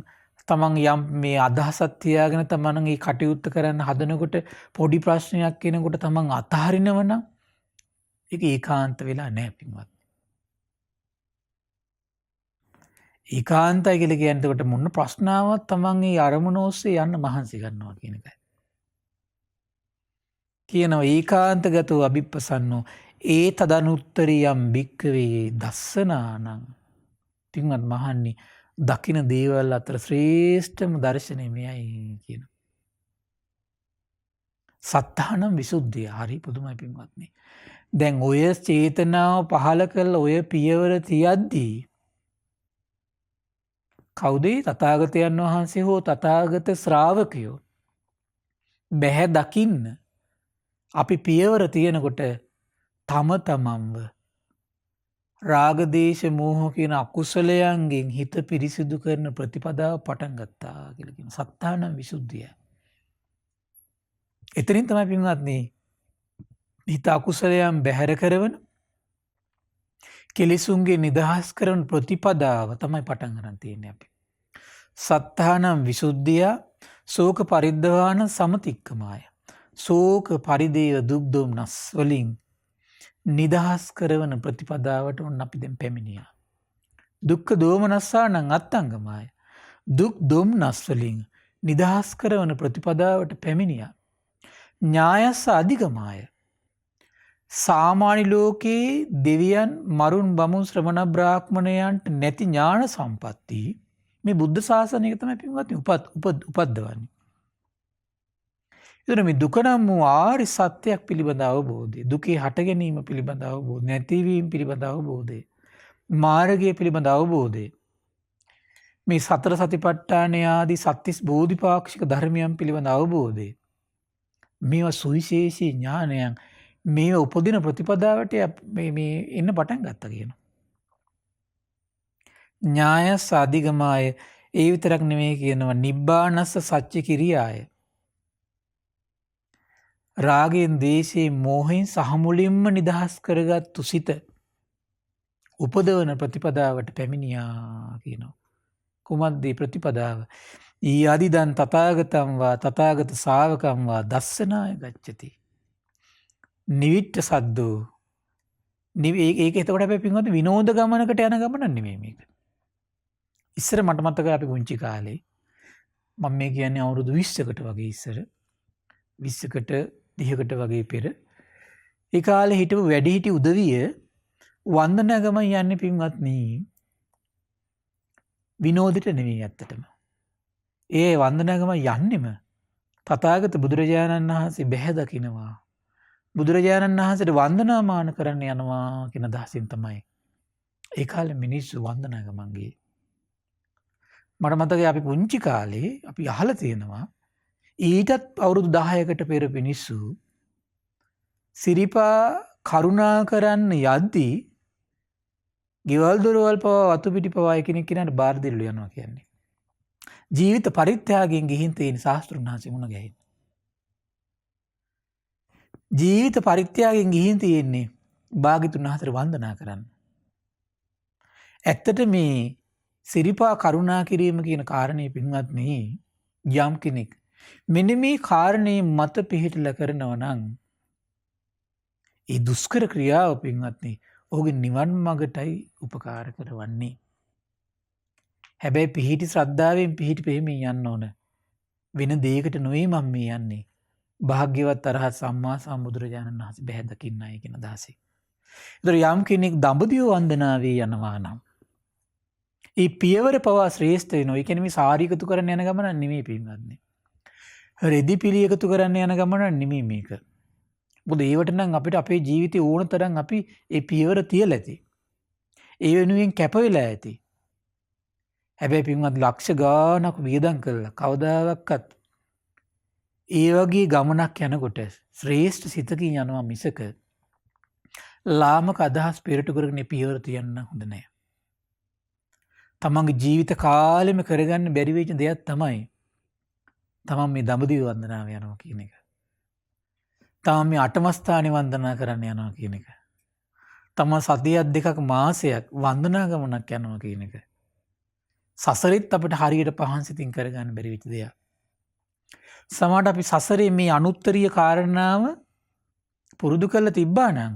තමන් යම් මේ අදහසක් තියාගෙන තමන් මේ කටයුත්ත කරන්න හදනකොට පොඩි ප්‍රශ්නයක් එනකොට තමන් අතහරිනව නම් ඒක ඒකාන්ත වෙලා නැහැ පින්වත්. ඒකාන්තයි කියලා කියන්නේ එතකොට මොන ප්‍රශ්නාවක් තමන් මේ අරමුණ ඔස්සේ යන්න මහන්සි ගන්නවා කියන එකයි. කියනවා ඒකාන්තගතෝ අභිප්පසන්නෝ ඒ තදනුත්තරියම් භික්ඛවේ දස්සනානං. පින්වත් මහන්නි දකින දේවල් අතර ශ්‍රේෂ්ඨම දර්ශනය මෙයයි කියන. සත්තානම් විසුද්ධිය. හරි පුදුමයි පින්වත්නි. දැන් ඔය චේතනාව පහළ කරලා ඔය පියවර තියද්දී කවුද? තථාගතයන් වහන්සේ හෝ තථාගත ශ්‍රාවකයෝ බැහැ දකින්න අපි පියවර තියනකොට තම තමන්ව රාග දේශ මෝහ කියන අකුසලයන්ගෙන් හිත පිරිසිදු කරන ප්‍රතිපදාව පටන් ගත්තා කියලා කියන සත්තානම් විසුද්ධිය. එතනින් තමයි පින්වත්නි හිත අකුසලයන් බැහැර කරවන කෙලෙසුන්ගේ නිදහස් කරන ප්‍රතිපදාව තමයි පටන් ගන්න තියෙන්නේ අපි. සත්තානම් විසුද්ධිය ශෝක පරිද්දවාන සමතික්කමාය. ශෝක පරිදේව දුක් දුම්නස් වලින් නිදහස් කරවන ප්‍රතිපදාවට ඔන්න අපි දැන් පැමිණියා. දුක්ඛ දෝමනස්සානං අත්තංගමාය. දුක් දුම්නස් වලින් නිදහස් කරවන ප්‍රතිපදාවට පැමිණියා. ඥායස්ස අධිගමාය. සාමාන්‍ය ලෝකයේ දෙවියන් මරුන් බමුන් ශ්‍රමණ බ්‍රාහ්මණයන්ට නැති ඥාන සම්පatti මේ බුද්ධ ශාසනයක තමයි පින්වත්නි උපද්දවන්නේ. එතන මේ දුක නම් වූ ආර්ය සත්‍යයක් පිළිබඳ අවබෝධය, දුකේ හට ගැනීම පිළිබඳ අවබෝධය, නැතිවීම පිළිබඳ අවබෝධය, මාර්ගය පිළිබඳ අවබෝධය, මේ සතර සතිපට්ඨාන ආදී සත්‍තිස් බෝධිපාක්ෂික ධර්මයන් පිළිබඳ අවබෝධය, මේවා සුවිශේෂී ඥානයන් මේ උපදින ප්‍රතිපදාවට මේ එන්න පටන් ගත්තා කියනවා. ඥායස්ස අධිගමාය ඒ විතරක් නෙමෙයි කියනවා නිබ්බානස්ස සච්ච කිරියාය. රාගයෙන් දේශයෙන් මෝහයෙන් සහමුලින්ම නිදහස් කරගත්තු සිත උපදවන ප්‍රතිපදාවට පැමිණියා කියනවා. කුමද්දී ප්‍රතිපදාව? ඊ අදිදන් තථාගතං තථාගත ශාවකං දස්සනාය ගච්ඡති. නිවිට්ඨ සද්දෝ ඒක එතකොට අපි පින්වත් විනෝද ගමනකට යන ගමනක් නෙමෙයි මේක. ඉස්සර මට මතකයි අපි පුංචි කාලේ මම මේ කියන්නේ අවුරුදු 20කට වගේ ඉස්සර 20කට 30කට වගේ පෙර ඒ කාලේ හිටපු වැඩිහිටි උදවිය වන්දනා ගමන් යන්නේ පින්වත්නි විනෝදෙට නෙමෙයි ඇත්තටම. ඒ වන්දනා ගමන් යන්නෙම තථාගත බුදුරජාණන් වහන්සේ බැහැ දකින්නවා. බුදුරජාණන් වහන්සේට වන්දනාමාන කරන්න යනවා කියන අදහසින් තමයි ඒ කාලේ මිනිස්සු වන්දනා ගමන් ගියේ. මට මතකයි අපි පුංචි කාලේ අපි අහලා තියෙනවා ඊටත් අවුරුදු 10කට පෙර මිනිස්සු සිරිපා කරුණා කරන්න යද්දී ගෙවල් දොරවල් පවා වතු පිටි පවා එකිනෙක කෙනාට බාර දෙල්ල යනවා කියන්නේ. ජීවිත පරිත්‍යාගයෙන් ගිහින් තියෙන ශාස්ත්‍රුන් වහන්සේ මුණ ගැහින්. ජීවිත පරිත්‍යාගයෙන් ගිහින් තියෙන්නේ භාග්‍යතුන් වහන්සේට වන්දනා කරන්න. ඇත්තට මේ සිරිපා කරුණා කිරීම කියන කාරණේ පින්වත්නි යම් කෙනෙක් මෙන්න මේ කාරණේ මත පිහිටලා කරනවා නම් ඒ දුෂ්කර ක්‍රියාව පින්වත්නි ඔහුගේ නිවන් මඟටයි උපකාර කරවන්නේ. හැබැයි පිහිටි ශ්‍රද්ධාවෙන් පිහිටි පෙහිමින් යන්න ඕන. වෙන දෙයකට නෙවෙයි මම මේ යන්නේ. භාග්‍යවත් අරහත් සම්මා සම්බුදුරජාණන් වහන්සේ බැහැ දකින්නයි කියන අදහසයි. ඒතර යම් කෙනෙක් දඹදිව වන්දනාවේ යනවා නම් ඒ පියවර පවා ශ්‍රේෂ්ඨ වෙනවා. ඒ කියන්නේ මේ සාරි එකතු කරන්න යන ගමන නෙමෙයි පින්වත්නි. රෙදි පිළි එකතු කරන්න යන ගමන නෙමෙයි මේක. මොකද ඒවට නම් අපිට අපේ ජීවිතේ ඕන තරම් අපි ඒ පියවර තියලා ඇති. ඒ වෙනුවෙන් කැප වෙලා ඇති. හැබැයි පින්වත් ලක්ෂ ගාණක් වියදම් කළා කවදාවත් ඒ වගේ ගමනක් යනකොට ශ්‍රේෂ්ඨ සිතකින් යනවා මිසක ලාමක අදහස් පෙරට කරගෙන පියවර තියන්න හොඳ නැහැ. තමන්ගේ ජීවිත කාලෙම කරගන්න බැරි වෙච්ච දෙයක් තමයි තමන් මේ දඹදිව වන්දනාව යනවා කියන එක. තමන් මේ අටමස්ථානේ වන්දනා කරන්න යනවා කියන එක. තමන් සතියක් දෙකක් මාසයක් වන්දනා ගමනක් යනවා කියන එක. සසරෙත් අපිට හරියට පහන් සිතින් කරගන්න බැරි වෙච්ච දෙයක්. සමහරට අපි සසරේ මේ අනුත්තරීය කාරණාව පුරුදු කරලා තිබ්බා නම්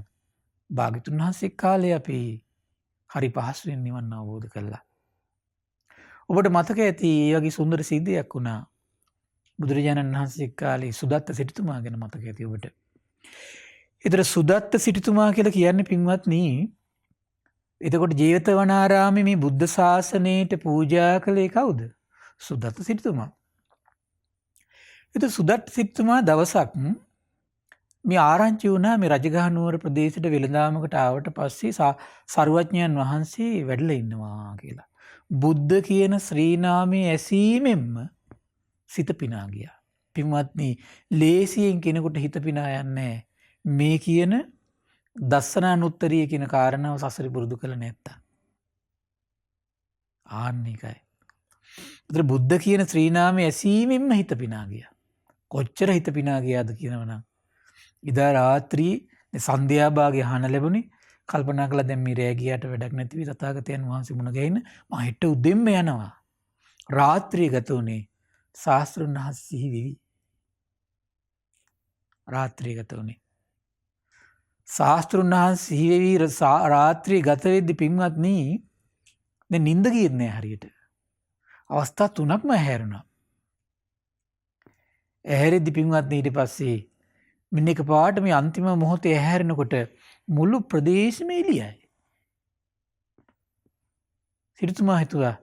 භාග්‍යතුන් වහන්සේ කාලේ අපි හරි පහසුවෙන් නිවන් අවබෝධ කළා. ඔබට මතක ඇති ඒ වගේ සුන්දර සිද්ධියක් වුණා. බුදුරජාණන් වහන්සේ කාලේ සුදත්ත සිටුතුමා ගැන මතක ඇති ඔබට. ඒතර සුදත්ත සිටුතුමා කියලා කියන්නේ පින්වත්නි එතකොට ජේතවනාරාමේ මේ බුද්ධ ශාසනයට පූජා කළේ කවුද? සුදත්ත සිටුතුමා. ඒතර සුදත්ත සිටුතුමා දවසක් මේ ආරංචි වුණා මේ රජගහ නුවර ප්‍රදේශයට වෙළඳාමකට ආවට පස්සේ සරුවඥයන් වහන්සේ වැඩලා ඉන්නවා කියලා. බුද්ධ කියන ශ්‍රී නාමයේ ඇසීමෙන්ම සිත පිනා ගියා. පින්වත්නි ලේසියෙන් කෙනෙකුට හිත පිනා යන්නේ මේ කියන දස්සනානුත්තරිය කියන කාරණාව සසරි පුරුදු කළ නැත්තම්. ආන්නේකයි. ඒතර බුද්ධ කියන ශ්‍රී නාමයේ ඇසීමෙන්ම හිත පිනා ගියා. කොච්චර හිත පිනා ගියාද කියනවනම් ඉදා රාත්‍රියේ සන්ධ්‍යා භාගයේ අහන ලැබුණේ කල්පනා කළා දැන් මේ රෑ ගියාට වැඩක් නැති වී තථාගතයන් වහන්සේ මුණ ගැහින්න මම හෙට උදෙන්ම යනවා. රාත්‍රිය ගත උනේ ශාස්ත්‍රුන් වහන්සේ සිහි වෙවි. රාත්‍රිය ගත උනේ ශාස්ත්‍රුන් වහන්සේ සිහි වෙවි රාත්‍රිය ගත වෙද්දි පින්වත්නි දැන් නිින්ද ගියේ නැහැ හරියට. අවස්ථා තුනක්ම ඇහැරුණා. ඇහැරෙද්දි පින්වත්නි ඊට පස්සේ මෙන්න එකපාරට මේ අන්තිම මොහොතේ ඇහැරෙනකොට මුළු ප්‍රදේශෙම එළියයි. සිටුතුමා හිතුවා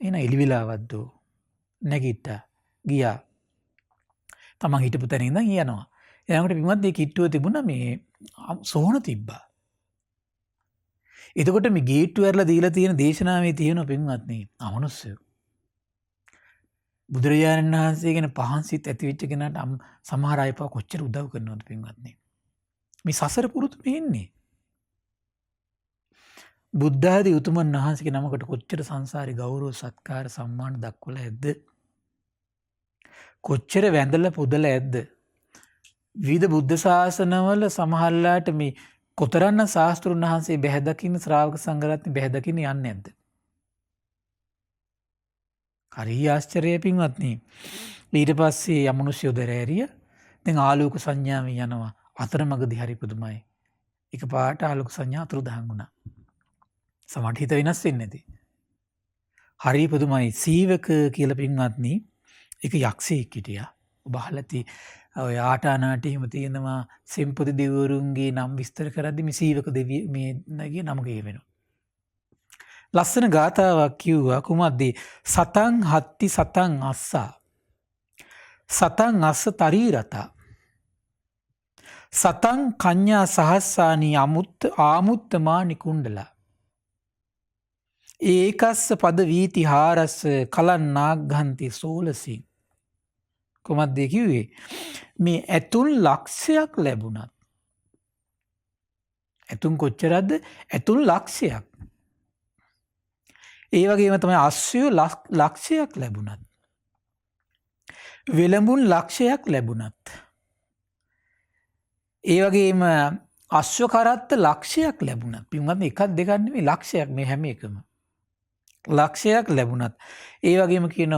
එහෙනම් එළි වෙලාවක්ද නැගිට්ටා ගියා. තමන් හිටපු තැන ඉඳන් යනවා. එයාකට පින්වත් මේ කිට්ටුව තිබුණා මේ සෝන තිබ්බා. එතකොට මේ ගේට්ටුව ඇරලා දීලා තියෙන දේශනාවේ තියෙන පින්වත්නි අමනුස්සයෝ. බුදුරජාණන් වහන්සේ ගැන පහන් සිත් ඇති වෙච්ච කෙනාට සමහර අය කොච්චර උදව් කරනවද පින්වත්නි. මේ සසර පුරුදු වෙන්නේ. බුද්ධ ආදී උතුමන් වහන්සේගේ නමකට කොච්චර සංසාරේ ගෞරව සත්කාර සම්මාන දක්වලා ඇද්ද? කොච්චර වැඳලා පුදලා ඇද්ද? විවිධ බුද්ධ ශාසනවල සමහරලාට මේ කොතරම්නම් ශාස්ත්‍රුන් වහන්සේ බැහැ දකින්න ශ්‍රාවක සංඝරත්නය බැහැ දකින්න යන්නේ නැද්ද? හරි ආශ්චර්යයි පින්වත්නි. ඊට පස්සේ යමනුෂ්‍යෝ දරෑරිය දැන් ආලෝක සංඥාවෙන් යනවා. අතරමඟදී හරි පුදුමයි. එකපාරට ආලෝක සංඥා අතුරුදහන් වුණා. සමහරට හිත වෙනස් වෙන්නේ නැති. හරි පුදුමයි. සීවක කියලා පින්වත්නි එක යක්ෂයෙක් හිටියා. ඔබ අහලා ඇති ඔය ආටානාටියෙම තියෙනවා සෙම්පති දෙවිවරුන්ගේ නම් විස්තර කරද්දි මේ සීවක දෙවිය මේ නගේ නම කියවෙනවා. ලස්සන ගාථාවක් කිව්වා කුමද්ද? සතං හත්ති සතං අස්සා සතං අස්ස තරීරතා සතං කඤ්ඤා සහස්සානි අමුත්ත ආමුත්තමානි කුණ්ඩලා ඒකස්ස පද වීති හාරස්ස කලන් නාග්ගන්ති සෝලසි. කොහොමද කිව්වේ? මේ ඇතුන් ලක්ෂයක් ලැබුණත් ඇතුන් කොච්චරද? ඇතුන් ලක්ෂයක්. ඒ වගේම තමයි අශ්වය ලක්ෂයක් ලැබුණත් වෙළඹුන් ලක්ෂයක් ලැබුණත් ඒ වගේම අශ්ව කරත්ත ලක්ෂයක් ලැබුණත් පින්වත්නි එකක් දෙකක් නෙමෙයි ලක්ෂයක් මේ හැම එකම ලක්ෂයක් ලැබුණත් ඒ වගේම කියන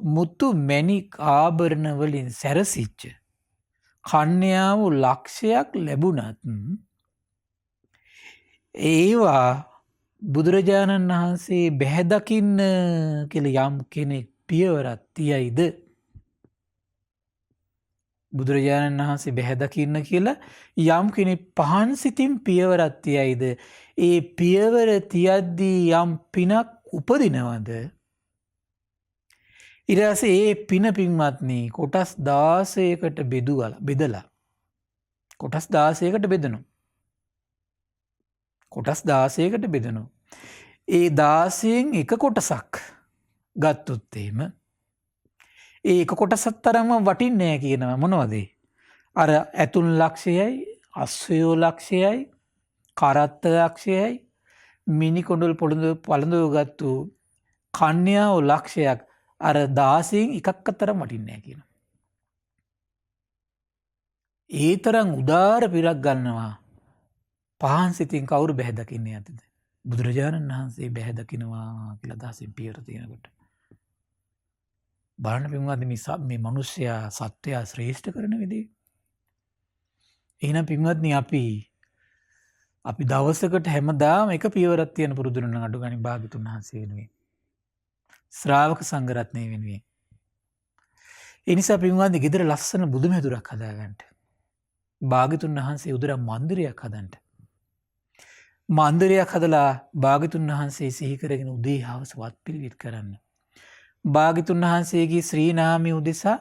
මුතු මැණික් ආභරණ වලින් සැරසිච්ච කන්‍යාව ලක්ෂයක් ලැබුණත් ඒවා බුදුරජාණන් වහන්සේ බැහැ දකින්න කියලා යම් කෙනෙක් පියවරක් තියයිද? බුදුරජාණන් වහන්සේ බැහැ දකින්න කියලා යම් කෙනෙක් පහන් සිතින් පියවරක් තියයිද? ඒ පියවර තියද්දී යම් පිනක් උපදිනවද? ඊට පස්සේ ඒ පින පින්වත්නි කොටස් 16කට බෙදලා කොටස් 16කට බෙදනවා. කොටස් 16කට බෙදනවා. ඒ 16න් එක කොටසක් ගත්තොත් එහෙම ඒ එක කොටසක් තරම්ම වටින්නේ නැහැ කියනවා. මොනවද? අර ඇතුන් ලක්ෂයයි, අශ්වයෝ ලක්ෂයයි, කරත්ත ලක්ෂයයි, මිනි කොණ්ඩල් පළඳව ගත්තු කන්‍යාව ලක්ෂයක් අර 16න් එකක් තරම් වටින්නේ නැහැ කියනවා. ඒ තරම් උදාර පිරක් ගන්නවා. පහන් සිතින් කවුරු බැහැ දකින්නේ නැතිද? බුදුරජාණන් වහන්සේ බැහැ දකින්නවා කියලා දහසින් පියවර තියෙනකොට. බලන්න පින්වත්නි මේ මිනිස්සයා සත්‍යය ශ්‍රේෂ්ඨ කරන විදිහ. එහෙනම් පින්වත්නි අපි දවසකට හැමදාම එක පියවරක් තියන පුරුදු වෙන අඩු ගානේ භාග්‍යතුන් වහන්සේ වෙනුවෙන්. ශ්‍රාවක සංඝරත්නය වෙනුවෙන්. ඒ නිසා පින්වත්නි ගෙදර ලස්සන බුදු මෙදුරක් හදාගන්න. භාග්‍යතුන් වහන්සේ උදරම් මන්දිරයක් හදන්න. මන්දිරයක් හදලා භාග්‍යතුන් වහන්සේ සිහි කරගෙන උදේ හවස වත් පිළිවෙත් කරන්න. භාග්‍යතුන් වහන්සේගේ ශ්‍රී නාමය උදෙසා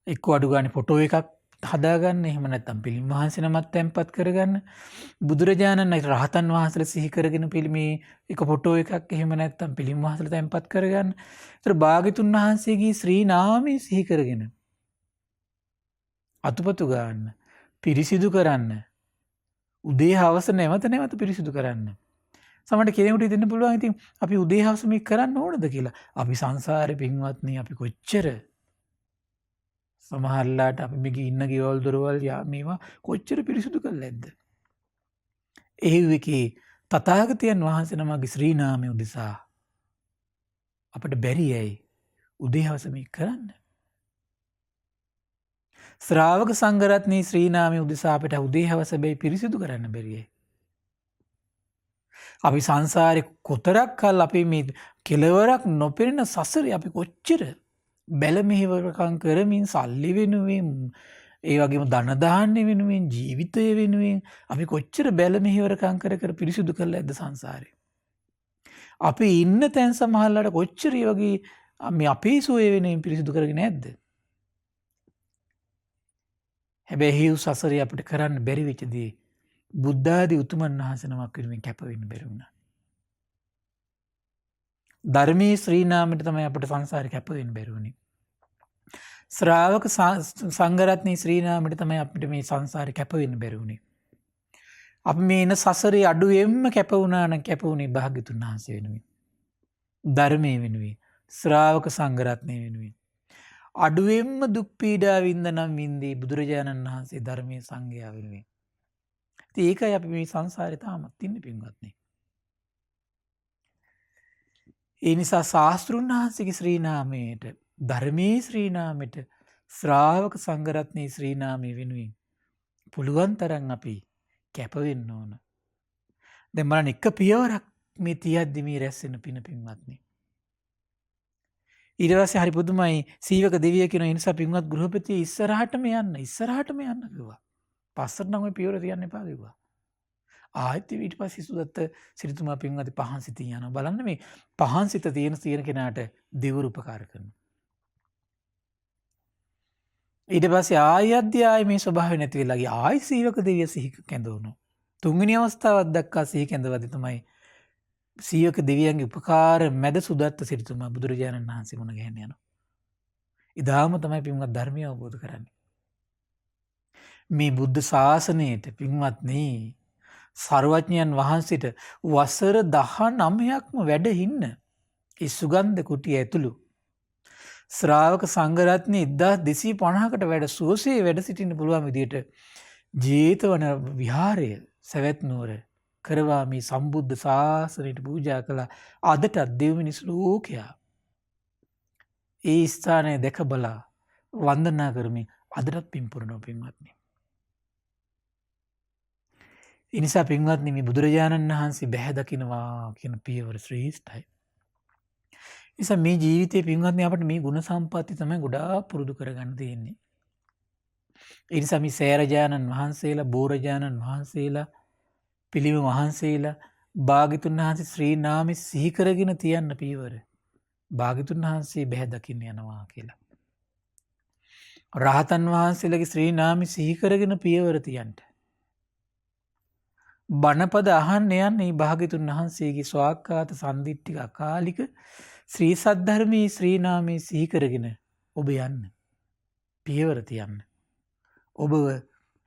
එක්ක අඩු ගානේ ෆොටෝ එකක් හදාගන්න. එහෙම නැත්නම් පිළිම වහන්සේ නමක් තැන්පත් කරගන්න. බුදුරජාණන් රහතන් වහන්සේලා සිහි කරගෙන පිළිමේ එක ෆොටෝ එකක් එහෙම නැත්නම් පිළිම වහන්සේලා තැන්පත් කරගන්න. ඒතර භාග්‍යතුන් වහන්සේගේ ශ්‍රී නාමය සිහි කරගෙන අතුපතු ගන්න, පිරිසිදු කරන්න. උදේ හවස නැවත පිරිසිදු කරන්න. සමහරට කෙනෙකුට හිතෙන්න පුළුවන් ඉතින් අපි උදේ හවස මේක කරන්න ඕනද කියලා. අපි සංසාරේ පින්වත්නි අපි කොච්චර සමහරලාට අපි මේක ඉන්න ගෙවල් දොරවල් මේවා කොච්චර පිරිසිදු කරලා නැද්ද? ඒ විකේ තථාගතයන් වහන්සේ නමගේ ශ්‍රී නාමය උදෙසා අපිට බැරියයි උදේ හවස මේක කරන්න. ශ්‍රාවක සංඝරත්නයේ ශ්‍රී නාමය උදෙසා අපිට උදේ හවස බැයි පිරිසිදු කරන්න බැරියයි. අපි සංසාරේ කොතරක් කල් අපි මේ කෙලවරක් නොපෙනෙන සසරේ අපි කොච්චර බැල මෙහෙවරකම් කරමින් සල්ලි වෙනුවෙන් ඒ වගේම ධන දාන්නේ වෙනුවෙන් ජීවිතය වෙනුවෙන් අපි කොච්චර බැල මෙහෙවරකම් කර පිරිසිදු කරලා ඇද්ද සංසාරේ. අපි ඉන්න තැන් සමහරලාට කොච්චර ඒ වගේ මේ අපේ සුවේ වෙනුවෙන් පිරිසිදු කරගෙන නැද්ද? හැබැයි හිව් සසරේ අපිට කරන්න බැරි වෙච්ච දේ බුද්ධ ආදී උතුමන් වහන්සේ නමක් වෙනුවෙන් කැප වෙන්න බැරි වුණා. ධර්මයේ ශ්‍රී නාමයට තමයි අපිට සංසාරේ කැප වෙන්න බැරි වුණේ. ශ්‍රාවක සංඝරත්නයේ ශ්‍රී නාමයට තමයි අපිට මේ සංසාරේ කැප වෙන්න බැරි වුණේ. අපි මේ ඉන සසරේ අඩුවෙන්ම කැප වුණා නම් කැප වුණේ භාග්‍යතුන් වහන්සේ වෙනුවෙන්. ධර්මයේ වෙනුවෙන්. ශ්‍රාවක සංඝරත්නයේ වෙනුවෙන්. අඩුවෙන්ම දුක් පීඩා විඳ නම් විඳී බුදුරජාණන් වහන්සේ ධර්මයේ සංඝයා වෙනුවෙන්. ඉතින් ඒකයි අපි මේ සංසාරේ තාමත් ඉන්නේ පින්වත්නි. ඒ නිසා ශාස්ත්‍රුන් වහන්සේගේ ශ්‍රී නාමයට ධර්මයේ ශ්‍රී නාමයට ශ්‍රාවක සංඝරත්නයේ ශ්‍රී නාමයේ වෙනුවෙන් පුළුවන් තරම් අපි කැප වෙන්න ඕන. දැන් බලන්න එක පියවරක් මේ තියද්දි මේ රැස් වෙන පින පින්වත්නි. ඊට පස්සේ හරි පුදුමයි සීවක දෙවිය කියන නිසා පින්වත් ගෘහපති ඉස්සරහටම යන්න කිව්වා. පස්සට නම් ඔය පියවර තියන්න එපා කිව්වා. ආයෙත් ඊට පස්සේ සුදත්ත සිරිතුමා පින්වත්නි පහන් සිතින් යනවා. බලන්න මේ පහන් සිත තියෙන කෙනාට දෙවරු උපකාර කරනවා. ඊට පස්සේ ආය මේ ස්වභාවය නැති වෙලා ගියා. ආයි සීවක දෙවිය සිහි කැඳවුණා. තුන්වෙනි අවස්ථාවක් දක්වා සිහි කැඳවද්දී තමයි සීවක දෙවියන්ගේ උපකාර මැද සුදත්ත සිරිතුමා බුදුරජාණන් වහන්සේ මුණ ගැහෙන්න යනවා. ඉදාම තමයි පින්වත් ධර්මය අවබෝධ කරන්නේ. මේ බුද්ධ ශාසනයට පින්වත්නි සර්වඥයන් වහන්සේට වසර 19ක්ම වැඩ ඉන්න ඒ සුගන්ධ කුටිය ඇතුළු ශ්‍රාවක සංඝරත්නය 1250කට වැඩ සුවසේ වැඩ සිටින්න පුළුවන් විදියට ජේතවන විහාරය සවැත් නුවර කරවා මේ සම්බුද්ධ ශාසනයට පූජා කළා. අදටත් දෙව් මිනිස් ලෝකයා ඒ ස්ථානය දැක බලා වන්දනා කරමින් අදටත් පින් පුරනවා පින්වත්නි. ඒ නිසා පින්වත්නි මේ බුදුරජාණන් වහන්සේ බැහැ දකින්නවා කියන පියවර ශ්‍රේෂ්ඨයි. නිසා මේ ජීවිතේ පින්වත්නි අපිට මේ ගුණ සම්පatti තමයි ගොඩාක් පුරුදු කරගන්න තියෙන්නේ. ඒ නිසා මේ සෑරජානන් වහන්සේලා, බෝරජානන් වහන්සේලා, පිළිම වහන්සේලා භාග්‍යතුන් වහන්සේ ශ්‍රී නාමෙ සිහි කරගෙන තියන්න පියවර. භාග්‍යතුන් වහන්සේ බැහැ දකින්න යනවා කියලා. රහතන් වහන්සේලාගේ ශ්‍රී නාමෙ සිහි කරගෙන පියවර තියන්න. බණපද අහන්න යන්නේ භාග්‍යතුන් වහන්සේගේ ස්වාක්ඛාත සම්දිට්ඨික අකාලික ශ්‍රී සද්ධර්මයේ ශ්‍රී නාමයේ සිහි කරගෙන ඔබ යන්න. පියවර තියන්න. ඔබව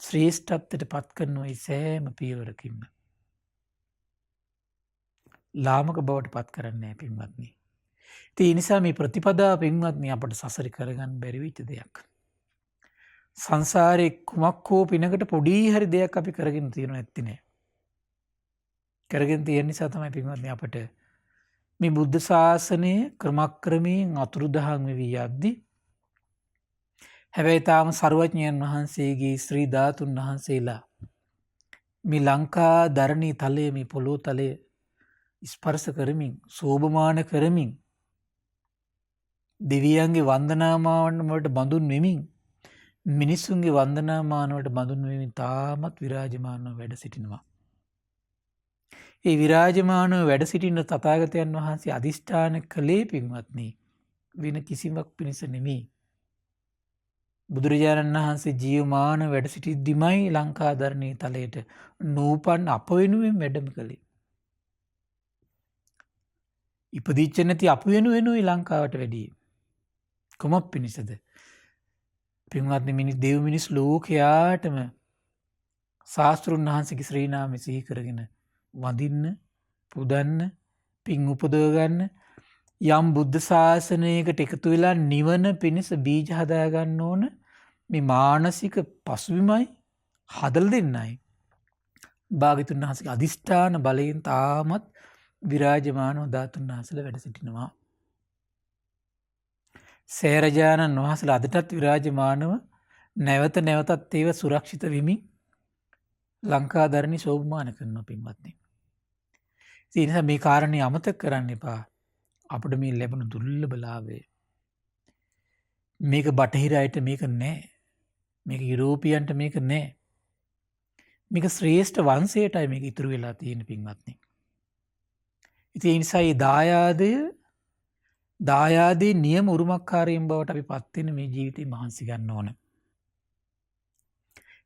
ශ්‍රේෂ්ඨත්වයට පත් කරන ඒ සෑම පියවරකින්ම ලාමක බවට පත් කරන්නේ නැහැ පින්වත්නි. ඒ නිසා මේ ප්‍රතිපදා පින්වත්නි අපට සසර කරගන්න බැරි වෙච්ච දෙයක්. සංසාරේ කුමක් හෝ පිනකට පොඩි හරි දෙයක් අපි කරගෙන තියෙනව ඇත්තේ නැහැ. කරගෙන තියෙන නිසා තමයි පින්වත්නි අපට මේ බුද්ධ ශාසනය ක්‍රමක්‍රමයෙන් අතුරුදහන් වෙවි යද්දී හැබැයි තාම සර්වඥයන් වහන්සේගේ ශ්‍රී ධාතුන් වහන්සේලා මේ ලංකා ධරණී තලයේ මේ පොළොව තලයේ ස්පර්ශ කරමින් සෝභමාන කරමින් දෙවියන්ගේ වන්දනාමාන වලට බඳුන් වෙමින් මිනිසුන්ගේ වන්දනාමාන වලට බඳුන් වෙමින් තාමත් විරාජමානව වැඩ සිටිනවා. ඒ විරාජමානව වැඩ සිටින තථාගතයන් වහන්සේ අදිෂ්ඨාන කළේ පින්වත්නි වෙන කිසිමක් පිණිස නෙමෙයි. බුදුරජාණන් වහන්සේ ජීවමාන වැඩ සිටිද්දිමයි ලංකා ධරණී තලයට නූපන් අප වෙනුවෙන් වැඩම කළේ. ඉපදිච්ච නැති අප වෙනුවෙනුයි ලංකාවට වැඩියේ. කොමක් පිණිසද? පින්වත්නි මිනිස් දෙව් මිනිස් ලෝකයාටම ශාස්ත්‍රුන් වහන්සේගේ ශ්‍රී නාමය සිහි කරගෙන වඳින්න, පුදන්න, පින් උපදව ගන්න යම් බුද්ධ ශාසනයකට එකතු වෙලා නිවන පිණිස බීජ හදා ගන්න ඕන මේ මානසික පසුබිමයි හදලා දෙන්නයි. භාග්‍යතුන් වහන්සේගේ අදිෂ්ඨාන බලයෙන් තාමත් විරාජමානව ධාතුන් වහන්සේලා වැඩ සිටිනවා. සේරජානන් වහන්සේලා අදටත් විරාජමානව නැවත නැවතත් ඒව සුරක්ෂිත වෙමින් ලංකා ධරණි ශෝභමාන කරනවා පින්වත්නි. ඒ නිසා මේ කාරණේ අමතක කරන්න එපා. අපිට මේ ලැබුණු දුර්ලභ ලාභය. මේක බටහිර අයට මේක නැහැ. මේක යුරෝපියන්ට මේක නැහැ. මේක ශ්‍රේෂ්ඨ වංශයටයි මේක ඉතුරු වෙලා තියෙන පින්වත්නි. ඉතින් ඒ නිසා මේ දායාදේ නියම උරුමකාරයෙන් බවට අපි පත් වෙන මේ ජීවිතේ මහන්සි ගන්න ඕන.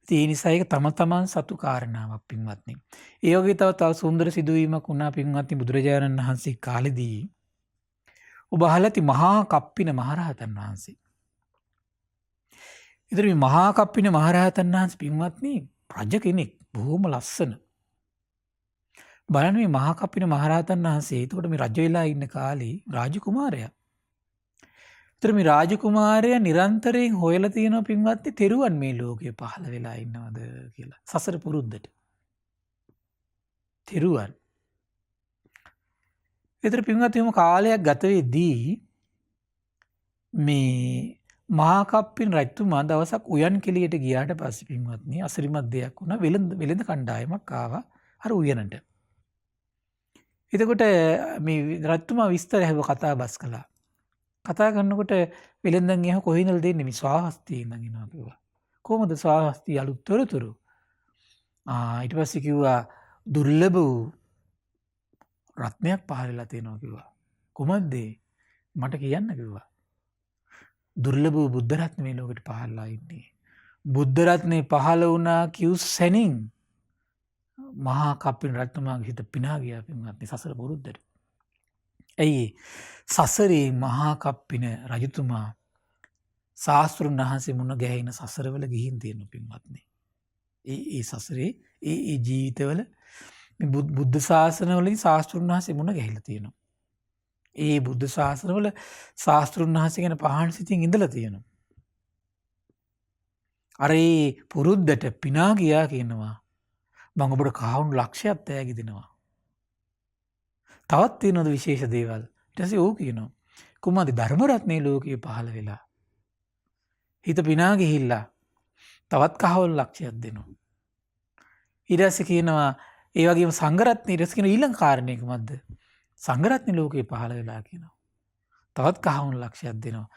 ඉතින් ඒ නිසා ඒක තම තමන් සතු කාරණාවක් පින්වත්නි. ඒ වගේ තව සුන්දර සිදුවීමක් වුණා පින්වත්නි බුදුරජාණන් වහන්සේ කාලෙදී. ඔබ අහලා ඇති මහා කප්පින මහරහතන් වහන්සේ. ඉතින් මේ මහා කප්පින මහරහතන් වහන්සේ පින්වත්නි රජ කෙනෙක් බොහොම ලස්සන. බලන්න මේ මහා කප්පින මහරහතන් වහන්සේ එතකොට මේ රජ වෙලා ඉන්න කාලේ රාජකුමාරයා. ඒතර මේ රාජකුමාරයා නිරන්තරයෙන් හොයලා තියෙනවා පින්වත්නි තෙරුවන් මේ ලෝකේ පහළ වෙලා ඉන්නවද කියලා. සසර පුරුද්දට. තෙරුවන්. ඒතර පින්වත්නි මොම කාලයක් ගත වෙද්දී මේ මහා කප්පින රජතුමා දවසක් උයන් කෙලියට ගියාට පස්සේ පින්වත්නි අසිරිමත් දෙයක් වුණා. වෙළඳ කණ්ඩායමක් ආවා අර උයනට. එතකොට මේ රජතුමා විස්තර හැව කතා බස් කළා. කතා කරනකොට වෙළෙන්දන් එහම කොහිනල් දෙන්නේ මේ ස්වාහස්තිය ඉඳන් එනවා කිව්වා. කොහොමද ස්වාහස්තිය අලුත් තොරතුරු? ඊට පස්සේ කිව්වා දුර්ලභ වූ රත්නයක් පහළ වෙලා තියෙනවා කිව්වා. කොහොමද මට කියන්න කිව්වා. දුර්ලභ වූ බුද්ධ රත්න මේ ලෝකෙට පහළලා ඉන්නේ. බුද්ධ රත්නේ පහළ වුණා කිව් සැනින් මහා කප්පින රජතුමාගේ හිත පිනා ගියා පින්වත්නි සසර පුරුද්දට. ඇයි සසරේ මහා කප්පින රජතුමා ශාස්ත්‍රුන් වහන්සේ මුණ ගැහෙන සසරවල ගිහින් තියෙන පින්වත්නි. ඒ සසරේ ඒ ජීවිතවල බුද්ධ ශාසනවලින් ශාස්ත්‍රුන් වහන්සේ මුණ ගැහිලා තියෙනවා. ඒ බුද්ධ ශාසනවල ශාස්ත්‍රුන් වහන්සේ ගැන පහන් සිතින් ඉඳලා තියෙනවා. අර ඒ පුරුද්දට පිනා ගියා කියනවා. මම ඔබට කහවණු ලක්ෂයක් තෑගි දෙනවා. තවත් තියෙනවද විශේෂ දේවල්? ඊට පස්සේ ඕක කියනවා. කුමාරි ධර්ම රත්නේ ලෝකයේ පහළ වෙලා. හිත පිනා ගිහිල්ලා තවත් කහවණු ලක්ෂයක් දෙනවා. ඊට පස්සේ කියනවා ඒ වගේම සංඝ රත්නේ ඊට පස්සේ කියන ඊළඟ කාරණේ කුමක්ද? සංඝ රත්නේ ලෝකයේ පහළ වෙලා කියනවා. තවත් කහවණු ලක්ෂයක් දෙනවා.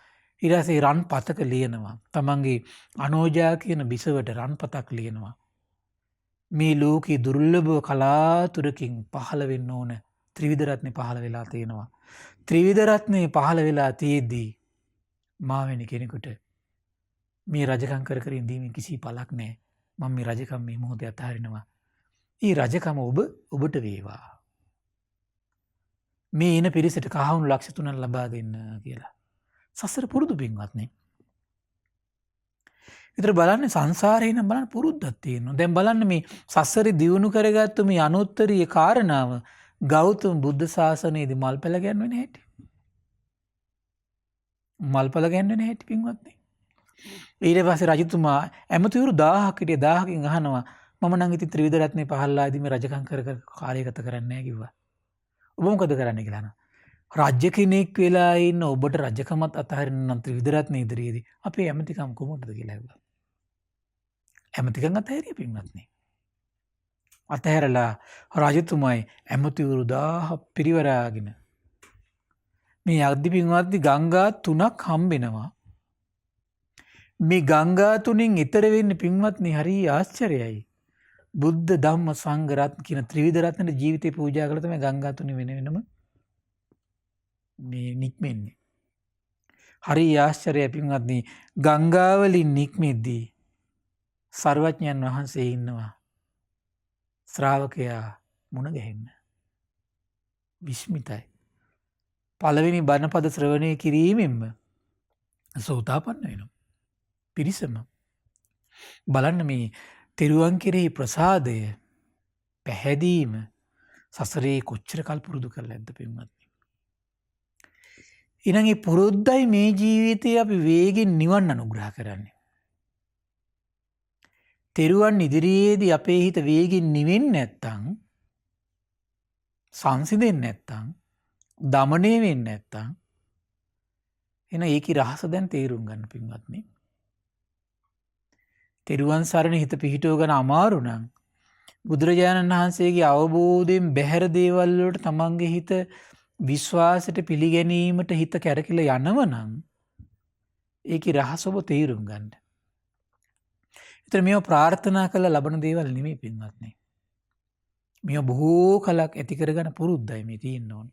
ඊට පස්සේ රන් පතක ලියනවා. තමන්ගේ අනෝජා කියන බිසවට රන් පතක් ලියනවා. මේ ලෝකේ දුර්ලභව කලාතුරකින් පහළ වෙන්න ඕන ත්‍රිවිධ රත්නේ පහළ වෙලා තියෙනවා. ත්‍රිවිධ රත්නේ පහළ වෙලා තියෙද්දී මා වෙන කෙනෙකුට මේ රජකම් කර කර ඉඳීමේ කිසි පළක් නැහැ. මම මේ රජකම් මේ මොහොතේ අතහරිනවා. ඊ රජකම ඔබට වේවා. මේ එන පිරිසට කහවණු ලක්ෂ 3ක් ලබා දෙන්න කියලා. සසර පුරුදු පින්වත්නි. විතර බලන්න සංසාරේ නම් බලන්න පුරුද්දක් තියෙනවා. දැන් බලන්න මේ සසරේ දියුණු කරගත්තු මේ අනුත්තරීය කාරණාව ගෞතම බුද්ධ ශාසනයේදී මල්පල ගැන්වෙන හැටි. මල්පල ගැන්වෙන හැටි පින්වත්නි. ඊට පස්සේ රජතුමා ඇමතිවරු 1000ක් හිටිය 1000කින් අහනවා මම නම් ඉතින් ත්‍රිවිධ රත්නේ පහළලාදී මේ රජකම් කර කර කාලය ගත කරන්නේ නැහැ කිව්වා. ඔබ මොකද කරන්නේ කියලා අහනවා. රාජ්‍ය කෙනෙක් වෙලා ඉන්න ඔබට රජකමත් අතහරින්න නම් ත්‍රිවිධ රත්නේ ඉදිරියේදී අපේ ඇමතිකම් කොහොමද කියලා ඇහුවා. ඇමතිකම් අතහැරිය පින්වත්නි. අතහැරලා රජතුමායි ඇමතිවරු 1000 පිරිවරාගෙන මේ අද්දි පින්වත්නි ගංගා 3ක් හම්බෙනවා. මේ ගංගා 3න් ඈතර වෙන්නේ පින්වත්නි හරි ආශ්චර්යයි. බුද්ධ ධම්ම සංඝ රත්න කියන ත්‍රිවිධ රත්නේ ජීවිතේ පූජා කළා තමයි ගංගා 3 වෙන වෙනම මේ නික්මෙන්නේ. හරි ආශ්චර්යයි පින්වත්නි ගංගාවලින් නික්මෙද්දී සර්වඥයන් වහන්සේ ඉන්නවා. ශ්‍රාවකයා මුණ ගැහෙන්න. විස්මිතයි. පළවෙනි බණපද ශ්‍රවණය කිරීමෙන්ම සෝතාපන්න වෙනවා. පිරිසම බලන්න මේ තෙරුවන් කෙරෙහි ප්‍රසාදය පැහැදීම සසරේ කොච්චර කල් පුරුදු කරලා ඇද්ද පින්වත්නි. ඊළඟ මේ පුරුද්දයි මේ ජීවිතේ අපි වේගෙන් නිවන් අනුග්‍රහ කරන්නේ. තෙරුවන් ඉදිරියේදී අපේ හිත වේගෙන් නිවෙන්නේ නැත්තම් සංසිඳෙන්නේ නැත්තම් දමණය වෙන්නේ නැත්තම් එන ඒකේ රහස දැන් තේරුම් ගන්න පින්වත්නි. තෙරුවන් සරණ හිත පිහිටව ගන්න අමාරු නම් බුදුරජාණන් වහන්සේගේ අවබෝධයෙන් බැහැර දේවල් වලට තමන්ගේ හිත විශ්වාසයට පිළිගැනීමට හිත කැරකිලා යනව නම් ඒකේ රහස ඔබ තේරුම් ගන්න. ඒතර මේව ප්‍රාර්ථනා කරලා ලබන දේවල් නෙමෙයි පින්වත්නි. මේව බොහෝ කලක් ඇති කරගන්න පුරුද්දයි මේ තියෙන්න ඕන.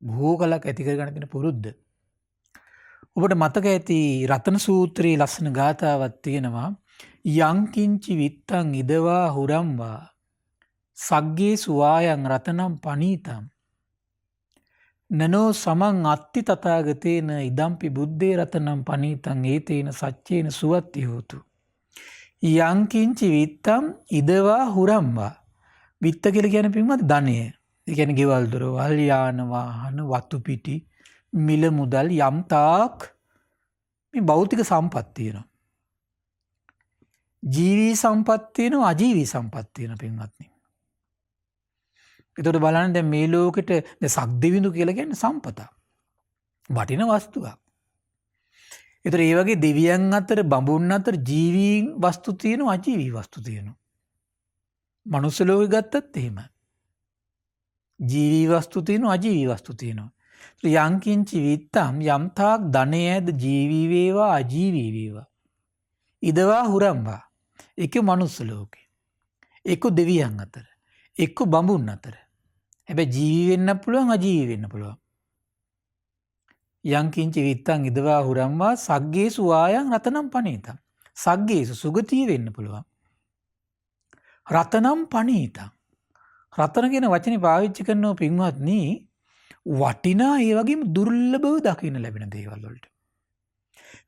බොහෝ කලක් ඇති කරගන්න තියෙන පුරුද්ද. ඔබට මතක ඇති රතන සූත්‍රයේ ලස්සන ගාථාවක් තියෙනවා යංකින්චි විත්තං ඉදවා හුරම්වා සග්ගේ සුවායන් රතනම් පනීතම් නනෝ සමං අත්ති තථාගතේන ඉදම්පි බුද්දේ රතනම් පනීතං ඒතේන සච්චේන සුවත්ති හෝතු. යං කිංචි විත්තම් ඉදවා හුරම්වා. විත්ත කියලා කියන්නේ පින්වත් ධනය. ඒ කියන්නේ ගෙවල් දොරවල් යාන වාහන වතු පිටි මිල මුදල් යම් තාක් මේ භෞතික සම්පත් තියෙනවා. ජීවී සම්පත් තියෙනවා අජීවී සම්පත් තියෙනවා පින්වත්නි. එතකොට බලන්න දැන් මේ ලෝකෙට දැන් සක්දිවිඳු කියලා කියන්නේ සම්පතක්. වටින වස්තුවක්. ඒතර ඒ වගේ දෙවියන් අතර බඹුන් අතර ජීවී වස්තු තියෙනවා අජීවී වස්තු තියෙනවා. මනුස්ස ලෝකෙ ගත්තත් එහෙමයි. ජීවී වස්තු තියෙනවා අජීවී වස්තු තියෙනවා. යං කිංචි විත්තම් යම් තාක් ධනය ඇද ජීවී වේවා අජීවී වේවා. ඉදවා හුරම්වා. ඒක මනුස්ස ලෝකේ. ඒක දෙවියන් අතර. ඒක බඹුන් අතර. හැබැයි ජීවී වෙන්න පුළුවන් අජීවී වෙන්න පුළුවන්. යං කිංචි විත්තං ඉදවා හුරම්වා සග්ගේසු ආයන් රතනම් පනීතං. සග්ගේසු සුගතිය වෙන්න පුළුවන්. රතනම් පනීතං. රතන කියන වචනේ පාවිච්චි කරනව පින්වත්නි වටිනා ඒ වගේම දුර්ලභව දකින්න ලැබෙන දේවල් වලට.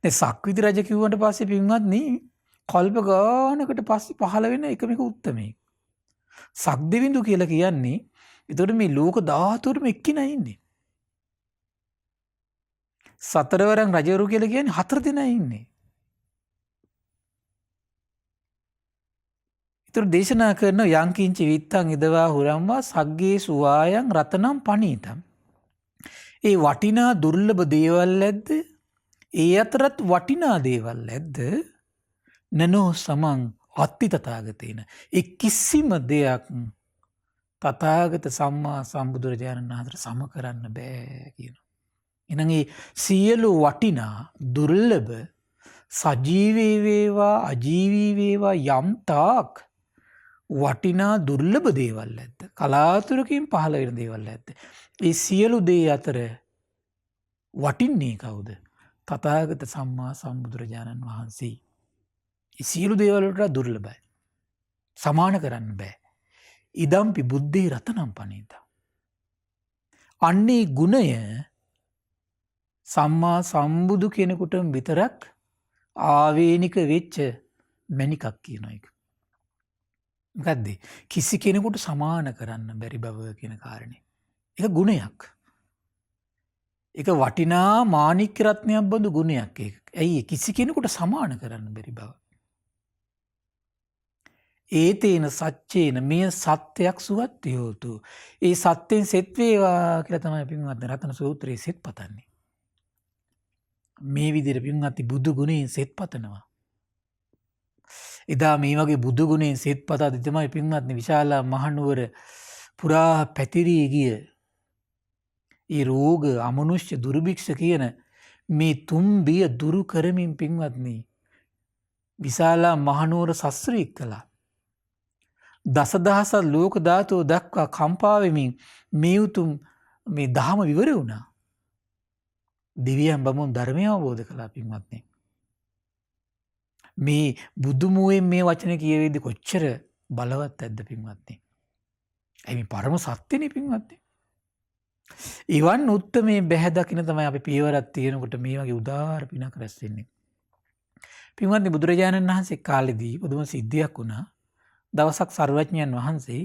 දැන් සක්විති රජ කිව්වට පස්සේ පින්වත්නි කල්ප ගානකට පස්සේ පහළ වෙන එකමික උත්තමයෙක්. සක්දිවිඳු කියලා කියන්නේ ඒතකොට මේ ලෝක ධාතුවටම එක්කිනා ඉන්නේ. සතරවරන් රජවරු කියලා කියන්නේ 4 දෙනා ඉන්නේ. ඒතර දේශනා කරන යං කිංචි විත්තං ඉදවා හුරම්වා සග්ගේ සුවායන් රතනම් පනීතම්. ඒ වටිනා දුර්ලභ දේවල් ඇද්ද? ඒ අතරත් වටිනා දේවල් ඇද්ද? නනෝ සමං අත්ති තථාගතේන. ඒ කිසිම දෙයක් තථාගත සම්මා සම්බුදුරජාණන් වහන්සේට සම කරන්න බෑ කියනවා. එහෙනම් ඒ සියලු වටිනා දුර්ලභ සජීවී වේවා අජීවී වේවා යම් තාක් වටිනා දුර්ලභ දේවල් ඇද්ද? කලාතුරකින් පහළ වෙන දේවල් ඇද්ද? ඒ සියලු දේ අතර වටින්නේ කවුද? තථාගත සම්මා සම්බුදුරජාණන් වහන්සේ. ඒ සියලු දේවල් වලට දුර්ලභයි. සමාන කරන්න බෑ. ඉදම්පි බුද්ධේ රතනම් පනීතං. අන්නේ ගුණය සම්මා සම්බුදු කෙනෙකුට විතරක් ආවේනික වෙච්ච මණිකක් කියන එක. මොකද්ද? කිසි කෙනෙකුට සමාන කරන්න බැරි බව කියන කාරණේ. ඒක ගුණයක්. ඒක වටිනා මාණික්‍ය රත්නයක් බඳු ගුණයක් ඒක. ඇයි කිසි කෙනෙකුට සමාන කරන්න බැරි බව. ඒතේන සච්චේන මේ සත්‍යයක් සුවත්ති හෝතු. ඒ සත්‍යෙන් සෙත් වේවා කියලා තමයි පින්වත්නි රතන සූත්‍රයේ සෙත් පතන්නේ. මේ විදිහට පින්වත්නි බුදු ගුණයෙන් සෙත් පතනවා. එදා මේ වගේ බුදු ගුණයෙන් සෙත් පතද්දි තමයි පින්වත්නි විශාල මහනුවර පුරා පැතිරී ගිය ඒ රෝග අමනුෂ්‍ය දුර්භික්ෂ කියන මේ තුන් බිය දුරු කරමින් පින්වත්නි විශාල මහනුවර සස්ත්‍රීක් කළා. දසදහස ලෝක ධාතුව දක්වා කම්පා වෙමින් මේ උතුම් මේ ධහම විවර වුණා. දිව්‍යයන් බමුණු ධර්මය අවබෝධ කළා පින්වත්නි. මේ බුදුමුවෙන් මේ වචන කියවේදී කොච්චර බලවත් ඇද්ද පින්වත්නි. ඒ මේ පරම සත්‍යනේ පින්වත්නි. ඉවන් උත්තමේ බැහැ දකින්න තමයි අපි පියවරක් තියෙනකොට මේ වගේ උදාාර පිනක් රැස් වෙන්නේ. පින්වත්නි බුදුරජාණන් වහන්සේ කාලෙදී පුදුම සිද්ධියක් වුණා. දවසක් සර්වඥයන් වහන්සේ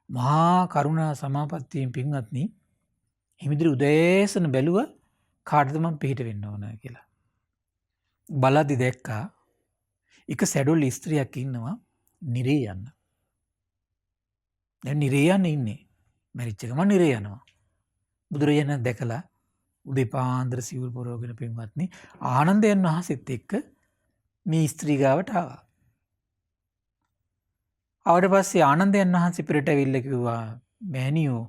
මහා කරුණා සමාපත්තියෙන් පින්වත්නි හිමිදිරි උදෑසන බැලුවා කාටද මම පිට වෙන්න ඕන කියලා. බලද්දි දැක්කා එක සැඩොල් ස්ත්‍රියක් ඉන්නවා නිරේ යන්න. දැන් නිරේ යන්න ඉන්නේ. මැරිච්ච ගමන් නිරේ යනවා. බුදුරජාණන් දැකලා උදේ පාන්දර සිවුරු පොරවගෙන පින්වත්නි ආනන්දයන් වහන්සේත් එක්ක මේ ස්ත්‍රී ගාවට ආවා. ආවට පස්සේ ආනන්දයන් වහන්සේ පිටට ඇවිල්ලා කිව්වා මෑණියෝ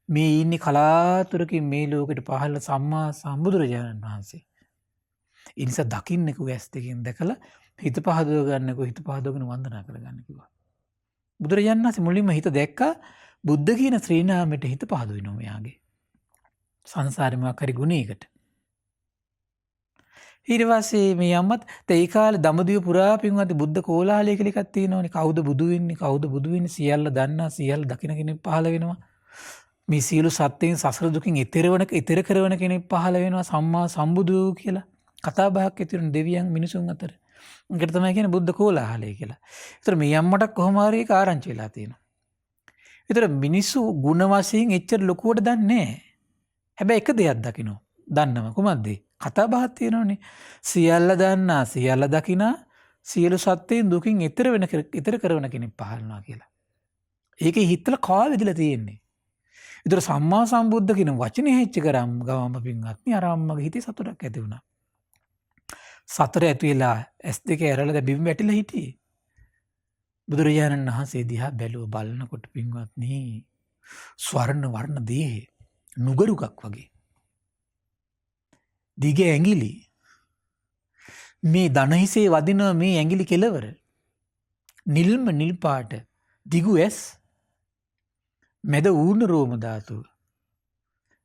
මේ ඉන්නේ කලාතුරකින් මේ ලෝකෙට පහළ සම්මා සම්බුදුරජාණන් වහන්සේ. ඒ නිසා දකින්නකෝ ඇස් දෙකෙන් දැකලා හිත පහදව ගන්නකෝ හිත පහදවගෙන වන්දනා කරගන්න කිව්වා. බුදුරජාණන් වහන්සේ මුලින්ම හිත දැක්කා බුද්ධ කියන ශ්‍රී නාමයට හිත පහදවිනවා මෙයාගේ. සංසාරේ මොකක් හරි ගුණයකට. ඊට පස්සේ මේ අම්මත් ඒ කාලේ දඹදිව පුරා පින්වත් බුද්ධ කෝලාහලය කියලා එකක් තියෙනවනේ. කවුද බුදු වෙන්නේ? කවුද බුදු වෙන්නේ? සියල්ල දන්නා සියල්ල දකින කෙනෙක් පහළ වෙනවා. මේ සියලු සත්‍යයෙන් සසර දුකින් ඈතර කරන කෙනෙක් පහළ වෙනවා සම්මා සම්බුදු කියලා. කතා බහක් ඇති වෙන දෙවියන් මිනිසුන් අතර. ඒකට තමයි කියන්නේ බුද්ධ කෝලාහලය කියලා. ඒතර මේ අම්මට කොහොම හරි ඒක ආරංචි වෙලා තියෙනවා. ඒතර මිනිස්සු ಗುಣ වශයෙන් එච්චර ලොකුවට දන්නේ නැහැ. හැබැයි එක දෙයක් දකිනවා. දන්නවා කොහොමද? කතා බහක් තියෙනවනේ. සියල්ල දන්නා සියල්ල දකිනා සියලු සත්‍යයෙන් දුකින් ඈතර කරන කෙනෙක් පහළනවා කියලා. ඒකේ හිතල කාලෙදිලා තියෙන්නේ. ඒතර සම්මා සම්බුද්ධ කියන වචනේ හෙච්ච කරම් ගවම පින්වත්නි අර අම්මගේ හිතේ සතුටක් ඇති වුණා. සතර ඇති වෙලා S2 ඇරලා බිම් වැටිලා හිටියේ. බුදුරජාණන් වහන්සේ දිහා බැලුව බලනකොට පින්වත්නි ස්වර්ණ වර්ණ දේහේ නුගරුකක් වගේ. දිග ඇඟිලි මේ දනහිසේ වදින මේ ඇඟිලි කෙලවර නිල්ම නිල් පාට දිගු ඇස් මැද ඌර්ණ රෝම ධාතුව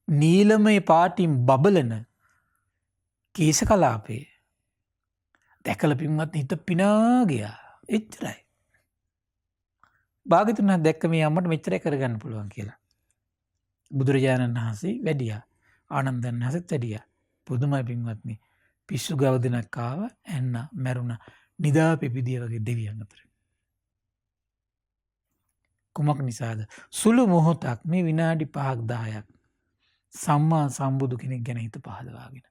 නීලමය පාටින් බබලන කේශ කලාපේ දැකලා පින්වත් හිත පිනා ගියා. එච්චරයි. භාග්‍යතුන් වහන්සේ දැක්ක මේ අම්මට මෙච්චරයි කරගන්න පුළුවන් කියලා. බුදුරජාණන් වහන්සේ වැඩියා. ආනන්දයන් වහන්සේත් වැඩියා. පුදුමයි පින්වත්නි. පිස්සු ගව දෙනක් ආව ඇන්න මැරුණා. නිදා පෙපිදිය වගේ දෙවියන් අතර. කුමක් නිසාද? සුළු මොහොතක් මේ විනාඩි 5ක් 10ක් සම්මා සම්බුදු කෙනෙක් ගැන හිත පහදවාගෙන.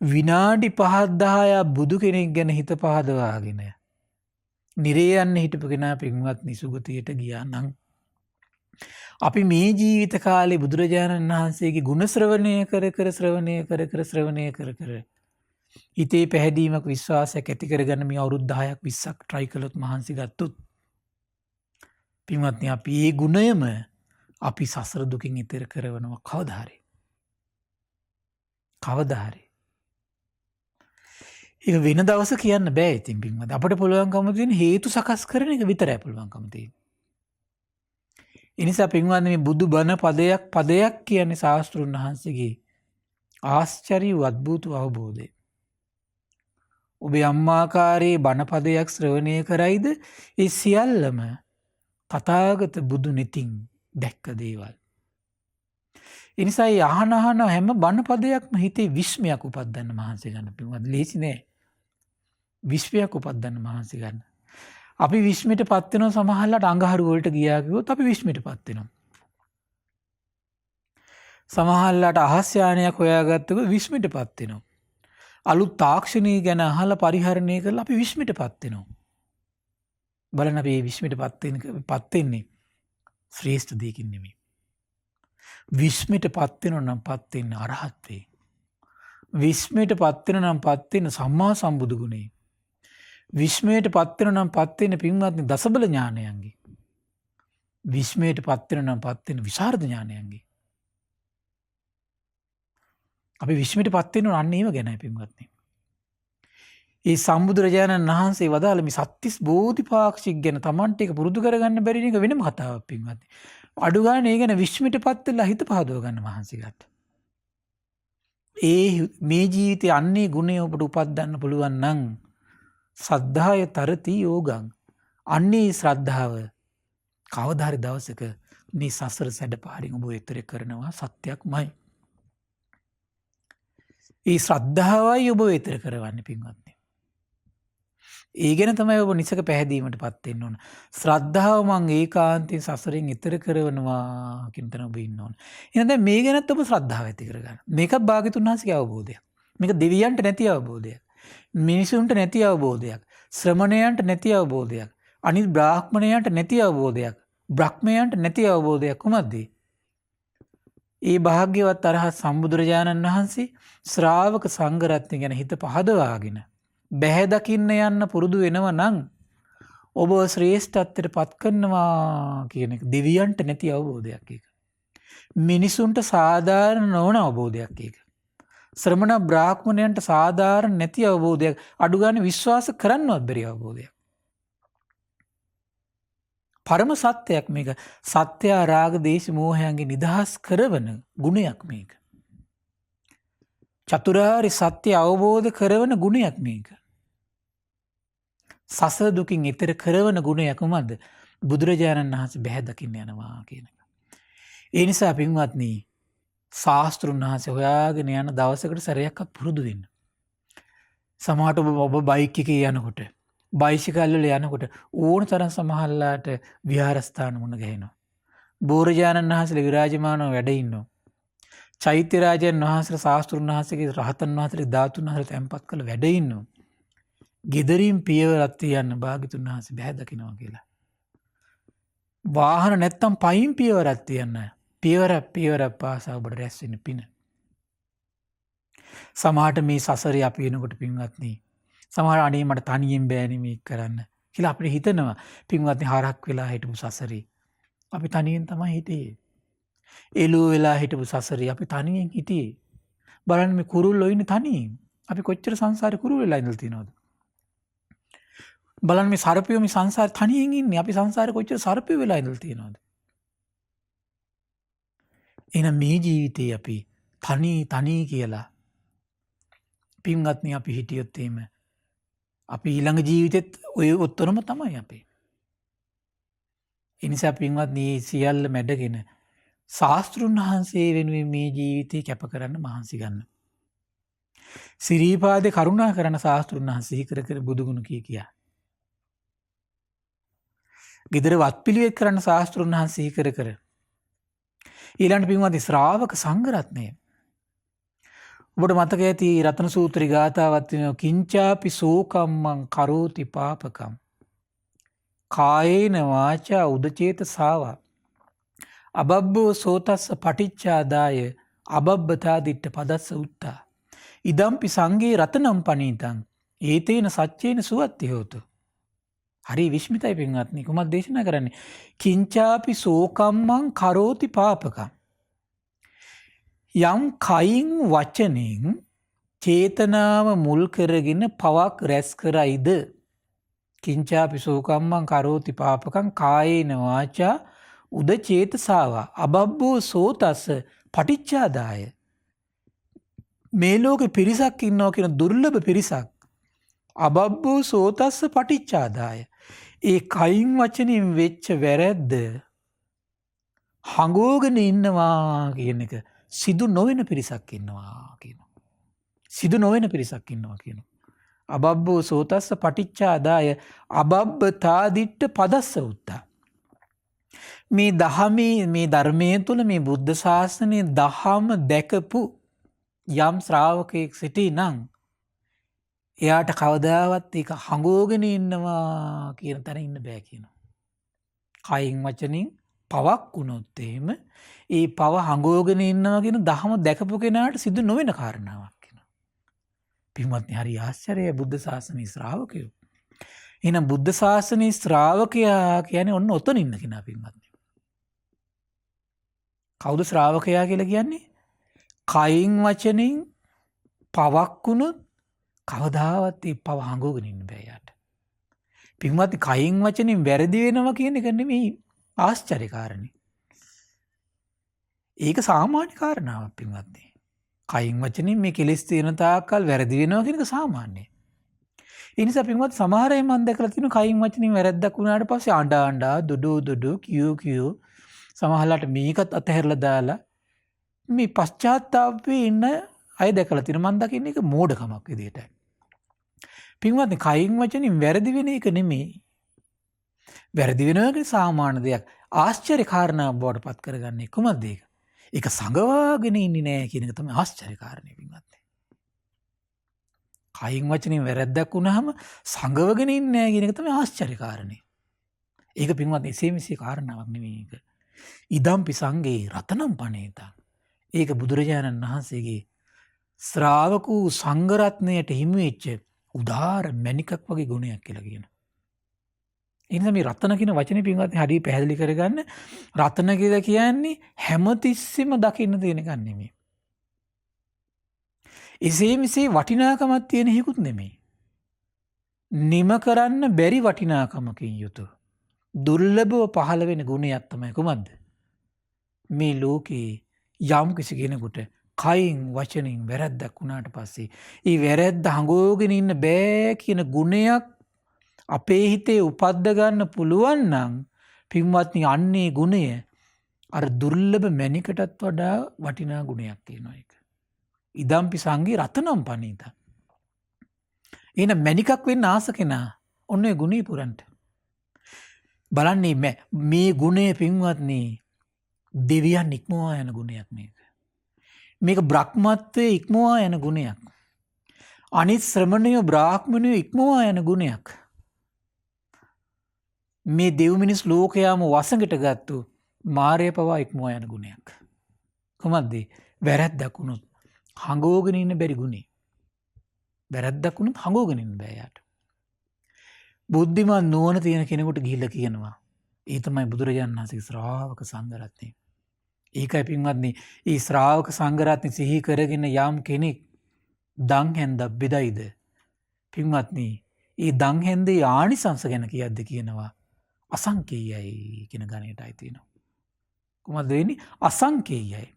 විනාඩි 5ක් 10ක් බුදු කෙනෙක් ගැන හිත පහදවාගෙන. නිරේ යන්න හිටපු කෙනා පින්වත්නි සුගතියට ගියා නම් අපි මේ ජීවිත කාලේ බුදුරජාණන් වහන්සේගේ ගුණ ශ්‍රවණය කර හිතේ පැහැදීමක් විශ්වාසයක් ඇති කරගන්න මේ අවුරුදු 10ක් 20ක් try කළොත් මහන්සි ගත්තොත් පින්වත්නි අපි මේ ගුණයම අපි සසර දුකින් ඈතර කරනවා කවදා හරි. ඒක වෙන දවස කියන්න බෑ ඉතින් පින්වත්නි. අපිට පුළුවන්කම තියෙන හේතු සකස් කරන එක විතරයි පුළුවන්කම තියෙන්නේ. ඒ නිසා පින්වත්නි මේ බුදු බණ පදයක් කියන්නේ ශාස්ත්‍රුන් වහන්සේගේ ආශ්චර්ය අද්භූත අවබෝධය. ඔබේ අම්මාකාරයේ බණ පදයක් ශ්‍රවණය කරයිද ඒ සියල්ලම තථාගත බුදු නෙතින් දැක්ක දේවල්. ඒ නිසා අහන හැම බණ පදයක්ම හිතේ විස්මයක් උපද්දන්න මහන්සි ගන්න පින්වත්. ලේසි නෑ. විස්මයක් උපද්දන්න මහන්සි ගන්න. අපි විස්මයටපත් වෙනවා සමහරවිට අඟහරු වලට ගියා කිව්වොත් අපි විස්මයටපත් වෙනවා. සමහරවිට අහස් යානයක් හොයාගත්තොත් විස්මයටපත් වෙනවා. අලුත් තාක්ෂණය ගැන අහලා පරිහරණය කරලා අපි විස්මයටපත් වෙනවා. බලන්න අපි මේ විස්මයටපත් වෙන්නේ ශ්‍රේෂ්ඨ දෙයකින් නෙමෙයි. විස්මයටපත් වෙනවා නම් පත් වෙන්න අරහත් වේ. විස්මයටපත් වෙනවා නම් පත් වෙන්න සම්මා සම්බුදු ගුණේ. විස්මයටපත් වෙනවා නම් පත් වෙන්න පින්වත්නි දසබල ඥානයන්ගේ. විස්මයටපත් වෙනවා නම් පත් වෙන්න විසරද ඥානයන්ගේ. අපි විස්මයටපත් වෙනවා අන්න ඒව ගැනයි පින්වත්නි. ඒ සම්බුදුරජාණන් වහන්සේ වදාළ මේ සත්‍තිස් බෝධිපාක්ෂික ගැන Tamanට එක පුරුදු කරගන්න බැරි එක වෙනම කතාවක් පින්වත්නි. අඩු ගන්න ඒ ගැන විස්මයටපත් වෙලා හිත පහදව ගන්න මහන්සි ගන්න. ඒ මේ ජීවිතේ අන්නේ ගුණය ඔබට උපදින්න පුළුවන් නම් සද්ධාය තරති යෝගං. අන්නේ ශ්‍රද්ධාව කවදා හරි දවසක මේ සසර සැඩපාරින් ඔබ ඈතර කරනවා සත්‍යක්මයි. ඒ ශ්‍රද්ධාවයි ඔබ ඈතර කරවන්නේ පින්වත්නි. ඒ ගැන තමයි ඔබ නිසක පැහැදීමටපත් වෙන්න ඕන. ශ්‍රද්ධාව මං ඒකාන්තයෙන් සසරෙන් ඈතර කරනවා කියන තැන ඔබ ඉන්න ඕන. එහෙනම් දැන් මේ ගැනත් ඔබ ශ්‍රද්ධාව ඇති කරගන්න. මේකත් භාග්‍යතුන් වහන්සේගේ අවබෝධයක්. මේක දෙවියන්ට නැති අවබෝධයක්. මිනිසුන්ට නැති අවබෝධයක්. ශ්‍රමණයන්ට නැති අවබෝධයක්. අනිත් බ්‍රාහ්මණයන්ට නැති අවබෝධයක්. බ්‍රහ්මයන්ට නැති අවබෝධයක් කොහොමද? ඒ භාග්‍යවත් අරහත් සම්බුදුරජාණන් වහන්සේ ශ්‍රාවක සංඝ රත්නය ගැන හිත පහදවාගෙන බැහැ දකින්න යන්න පුරුදු වෙනව නම් ඔබ ශ්‍රේෂ්ඨත්වයට පත් කරනවා කියන එක දෙවියන්ට නැති අවබෝධයක් ඒක. මිනිසුන්ට සාධාරණ නොවන අවබෝධයක් ඒක. ශ්‍රමණ බ්‍රාහ්මණයන්ට සාධාරණ නැති අවබෝධයක්. අඩු ගන්න විශ්වාස කරන්නවත් බැරි අවබෝධයක්. පරම සත්‍යයක් මේක. සත්‍ය රාග දේශ මොහයන්ගේ නිදහස් කරවන ගුණයක් මේක. චතුරාර්ය සත්‍ය අවබෝධ කරවන ගුණයක් මේක. සසර දුකින් ඈතර කරවන ගුණයක් මොකද්ද? බුදුරජාණන් වහන්සේ බැහැ දකින්න යනවා කියන එක. ඒ නිසා පින්වත්නි ශාස්ත්‍රුන් වහන්සේ හොයාගෙන යන දවසකට සැරයක්වත් පුරුදු වෙන්න. සමහරට ඔබ බයික් එකේ යනකොට බයිසිකල් වල යනකොට ඕන තරම් සමහරලාට විහාරස්ථාන මුණ ගැහෙනවා. බෝරජානන් වහන්සේලා විරාජමානව වැඩ ඉන්නවා. චෛත්‍ය රාජයන් වහන්සේලා ශාස්ත්‍රුන් වහන්සේගේ රහතන් වහන්සේලා ධාතුන් වහන්සේලා තැන්පත් කළ වැඩ ඉන්නවා. ගෙදරින් පියවරක් තියන්න භාග්‍යතුන් වහන්සේ බෑ දකින්නවා කියලා. වාහන නැත්තම් පයින් පියවරක් තියන්න. පියවරක් පාසා ඔබට රැස් වෙන පින. සමහරට මේ සසරේ අපි එනකොට පින්වත්නි සමහර අනේ මට තනියෙන් බෑනේ මේක කරන්න කියලා අපිට හිතනවා. පින්වත්නි හරක් වෙලා හිටපු සසරේ අපි තනියෙන් තමයි හිටියේ. එළුව වෙලා හිටපු සසරේ අපි තනියෙන් හිටියේ. බලන්න මේ කුරුල්ලෝ ඉන්නේ තනියෙන්. අපි කොච්චර සංසාරේ කුරුල්ලෝ වෙලා ඉඳලා තියෙනවද? බලන්න මේ සර්පයෝ මේ සංසාරේ තනියෙන් ඉන්නේ. අපි සංසාරේ කොච්චර සර්පයෝ වෙලා ඉඳලා තියෙනවද? එහෙනම් මේ ජීවිතේ අපි තනි කියලා පින්වත්නි අපි හිටියොත් එහෙම අපි ඊළඟ ජීවිතෙත් ඔය උත්තරම තමයි අපේ. ඒ නිසා පින්වත්නි සියල්ල මැඩගෙන ශාස්ත්‍රුන් වහන්සේ වෙනුවෙන් මේ ජීවිතේ කැප කරන්න මහන්සි ගන්න. සිරීපාදේ කරුණා කරන ශාස්ත්‍රුන් වහන්සේ කර බුදුගුණ කියා. ගෙදර වත් පිළිවෙත් කරන ශාස්ත්‍රුන් වහන්සේ කර ඊළඟ පින්වත්නි ශ්‍රාවක සංඝරත්නය. ඔබට මතක ඇති රතන සූත්‍රී ගාථාවක් තියෙනවා කිංචාපි සෝකම්මං කරෝති පාපකම් කායේන වාචා උදචේත සාවා අබබ්බෝ සෝතස්ස පටිච්චාදාය අබබ්බතා දිට්ඨ පදස්ස උත්තා ඉදම්පි සංඝේ රතනම් පනීතං ඒතේන සච්චේන සුවත්ති හෝතු. හරි විශ්මිතයි පින්වත්නි කුමක් දේශනා කරන්නේ කිංචාපි සෝකම්මං කරෝති පාපකම් යම් කයින් වචනෙන් චේතනාව මුල් කරගෙන පවක් රැස් කරයිද කිංචාපි සෝකම්මං කරෝති පාපකං කායේන වාචා උදචේතසාවා අබබ්බෝ සෝතස්ස පටිච්චාදාය මේ ලෝකෙ පිරිසක් ඉන්නවා කියන දුර්ලභ පිරිසක් අබබ්බෝ සෝතස්ස පටිච්චාදාය ඒ කයින් වචනින් වෙච්ච වැරැද්ද හඟෝගෙන ඉන්නවා කියන එක සිදු නොවන පිරිසක් ඉන්නවා කියනවා. සිදු නොවන පිරිසක් ඉන්නවා කියනවා. අබබ්බෝ සෝතස්ස පටිච්චාදාය අබබ්බතා දිට්ඨ පදස්ස උත්තා. මේ දහමේ මේ ධර්මයේ තුල මේ බුද්ධ ශාසනයේ දහම දැකපු යම් ශ්‍රාවකෙක් සිටිනම් එයාට කවදාවත් ඒක හඟෝගෙන ඉන්නවා කියන තැන ඉන්න බෑ කියනවා. කයින් වචනින් පවක් වුණොත් එහෙම ඒ පව හඟෝගෙන ඉන්නවා කියන දහම දැකපු කෙනාට සිදු නොවන කාරණාවක් කියනවා. පින්වත්නි හරි ආශ්චර්යයි බුද්ධ ශාසනයේ ශ්‍රාවකයෝ. එහෙනම් බුද්ධ ශාසනයේ ශ්‍රාවකයා කියන්නේ ඔන්න ඔතන ඉන්න කෙනා පින්වත්නි. කවුද ශ්‍රාවකයා කියලා කියන්නේ? කයින් වචනින් පවක් වුණොත් කවදාවත් ඒ පව හඟෝගෙන ඉන්න බෑ යාට. පින්වත්නි කයින් වචනින් වැරදි වෙනවා කියන එක නෙමෙයි ආශ්චර්ය කාරණේ. ඒක සාමාන්‍ය කාරණාවක් පින්වත්නි. කයින් වචනින් මේ කෙලෙස් තියෙන තාක්කල් වැරදි වෙනවා කියන එක සාමාන්‍යයි. ඒ නිසා පින්වත් සමහර අය මම දැකලා තියෙනවා කයින් වචනින් වැරද්දක් වුණාට පස්සේ අඬා දුඩු කියූ සමහරලාට මේකත් අතහැරලා දාලා මේ පශ්චාත්තාපයේ ඉන්න අය දැකලා තියෙනවා. මම දකින්නේ ඒක මෝඩකමක් විදියටයි. පින්වත්නි කයින් වචනින් වැරදි වෙන එක නෙමෙයි. වැරදි වෙනවා සාමාන්‍ය දෙයක්. ආශ්චර්ය කාරණාවක් බවට පත් කරගන්නේ කොහොමද ඒක? ඒක සංගවාගෙන ඉන්නේ නැහැ කියන එක තමයි ආශ්චර්ය කාරණේ පින්වත්නි. කයින් වචනින් වැරද්දක් වුණාම සංගවගෙන ඉන්නේ නැහැ කියන එක තමයි ආශ්චර්ය කාරණේ. ඒක පින්වත්නි එසේ කාරණාවක් නෙමෙයි ඒක. ඉදම්පි සංඝේ රතනම් පනේතං. ඒක බුදුරජාණන් වහන්සේගේ ශ්‍රාවක වූ සංඝ රත්නයට හිමි වෙච්ච උදාර මණිකක් වගේ ගුණයක් කියලා කියනවා. එනිසා මේ රතන කියන වචනේ පින්වත්නි හරිය පැහැදිලි කරගන්න. රතන කියලා කියන්නේ හැමතිස්සෙම දකින්න තියෙන එකක් නෙමෙයි. එසේ මෙසේ වටිනාකමක් තියෙන හේකුත් නෙමෙයි. නිම කරන්න බැරි වටිනාකමකින් යුතු දුර්ලභව පහළ වෙන ගුණයක් තමයි කුමක්ද? මේ ලෝකේ යම් කිසි කෙනෙකුට කයින් වචනින් වැරද්දක් වුණාට පස්සේ ඒ වැරද්ද හංගෝගෙන ඉන්න බෑ කියන ගුණයක් අපේ හිතේ උපද්ද ගන්න පුළුවන් නම් පින්වත්නි අන්නේ ගුණය අර දුර්ලභ මැණිකටත් වඩා වටිනා ගුණයක් තියෙනවා ඒක. ඉදම්පි සංඝේ රතනම් පනීත. එහෙනම් මැණිකක් වෙන්න ආස කෙනා ඔන්න ඔය ගුණේ පුරන්ට. බලන්නේ මේ ගුණය පින්වත්නි දෙවියන් ඉක්මවා යන ගුණයක් මේක. මේක බ්‍රහ්මත්වයේ ඉක්මවා යන ගුණයක්. අනිත් ශ්‍රමණයෝ බ්‍රාහ්මණයෝ ඉක්මවා යන ගුණයක්. මේ දෙව් මිනිස් ලෝකයාම වසඟට ගත්තු මාරය පවා ඉක්මවා යන ගුණයක්. කොහොමද? වැරැද්දක් වුණොත් හංගෝගෙන ඉන්න බැරි ගුණේ. වැරැද්දක් වුණොත් හංගෝගෙන ඉන්න බෑ යාට. බුද්ධිමත් නුවණ තියෙන කෙනෙකුට ගිහිල්ලා කියනවා. ඒ තමයි බුදුරජාණන් වහන්සේගේ ශ්‍රාවක සංඝරත්නය. ඒකයි පින්වත්නි, මේ ශ්‍රාවක සංඝරත්නය සිහි කරගෙන යම් කෙනෙක් දන් හැන්දක් බෙදයිද? පින්වත්නි, මේ දන් හැන්දේ ආනිසංස ගැන කියද්දි කියනවා අසංකේයයි කියන ගණයටයි තියෙනවා. කොහොමද වෙන්නේ? අසංකේයයි.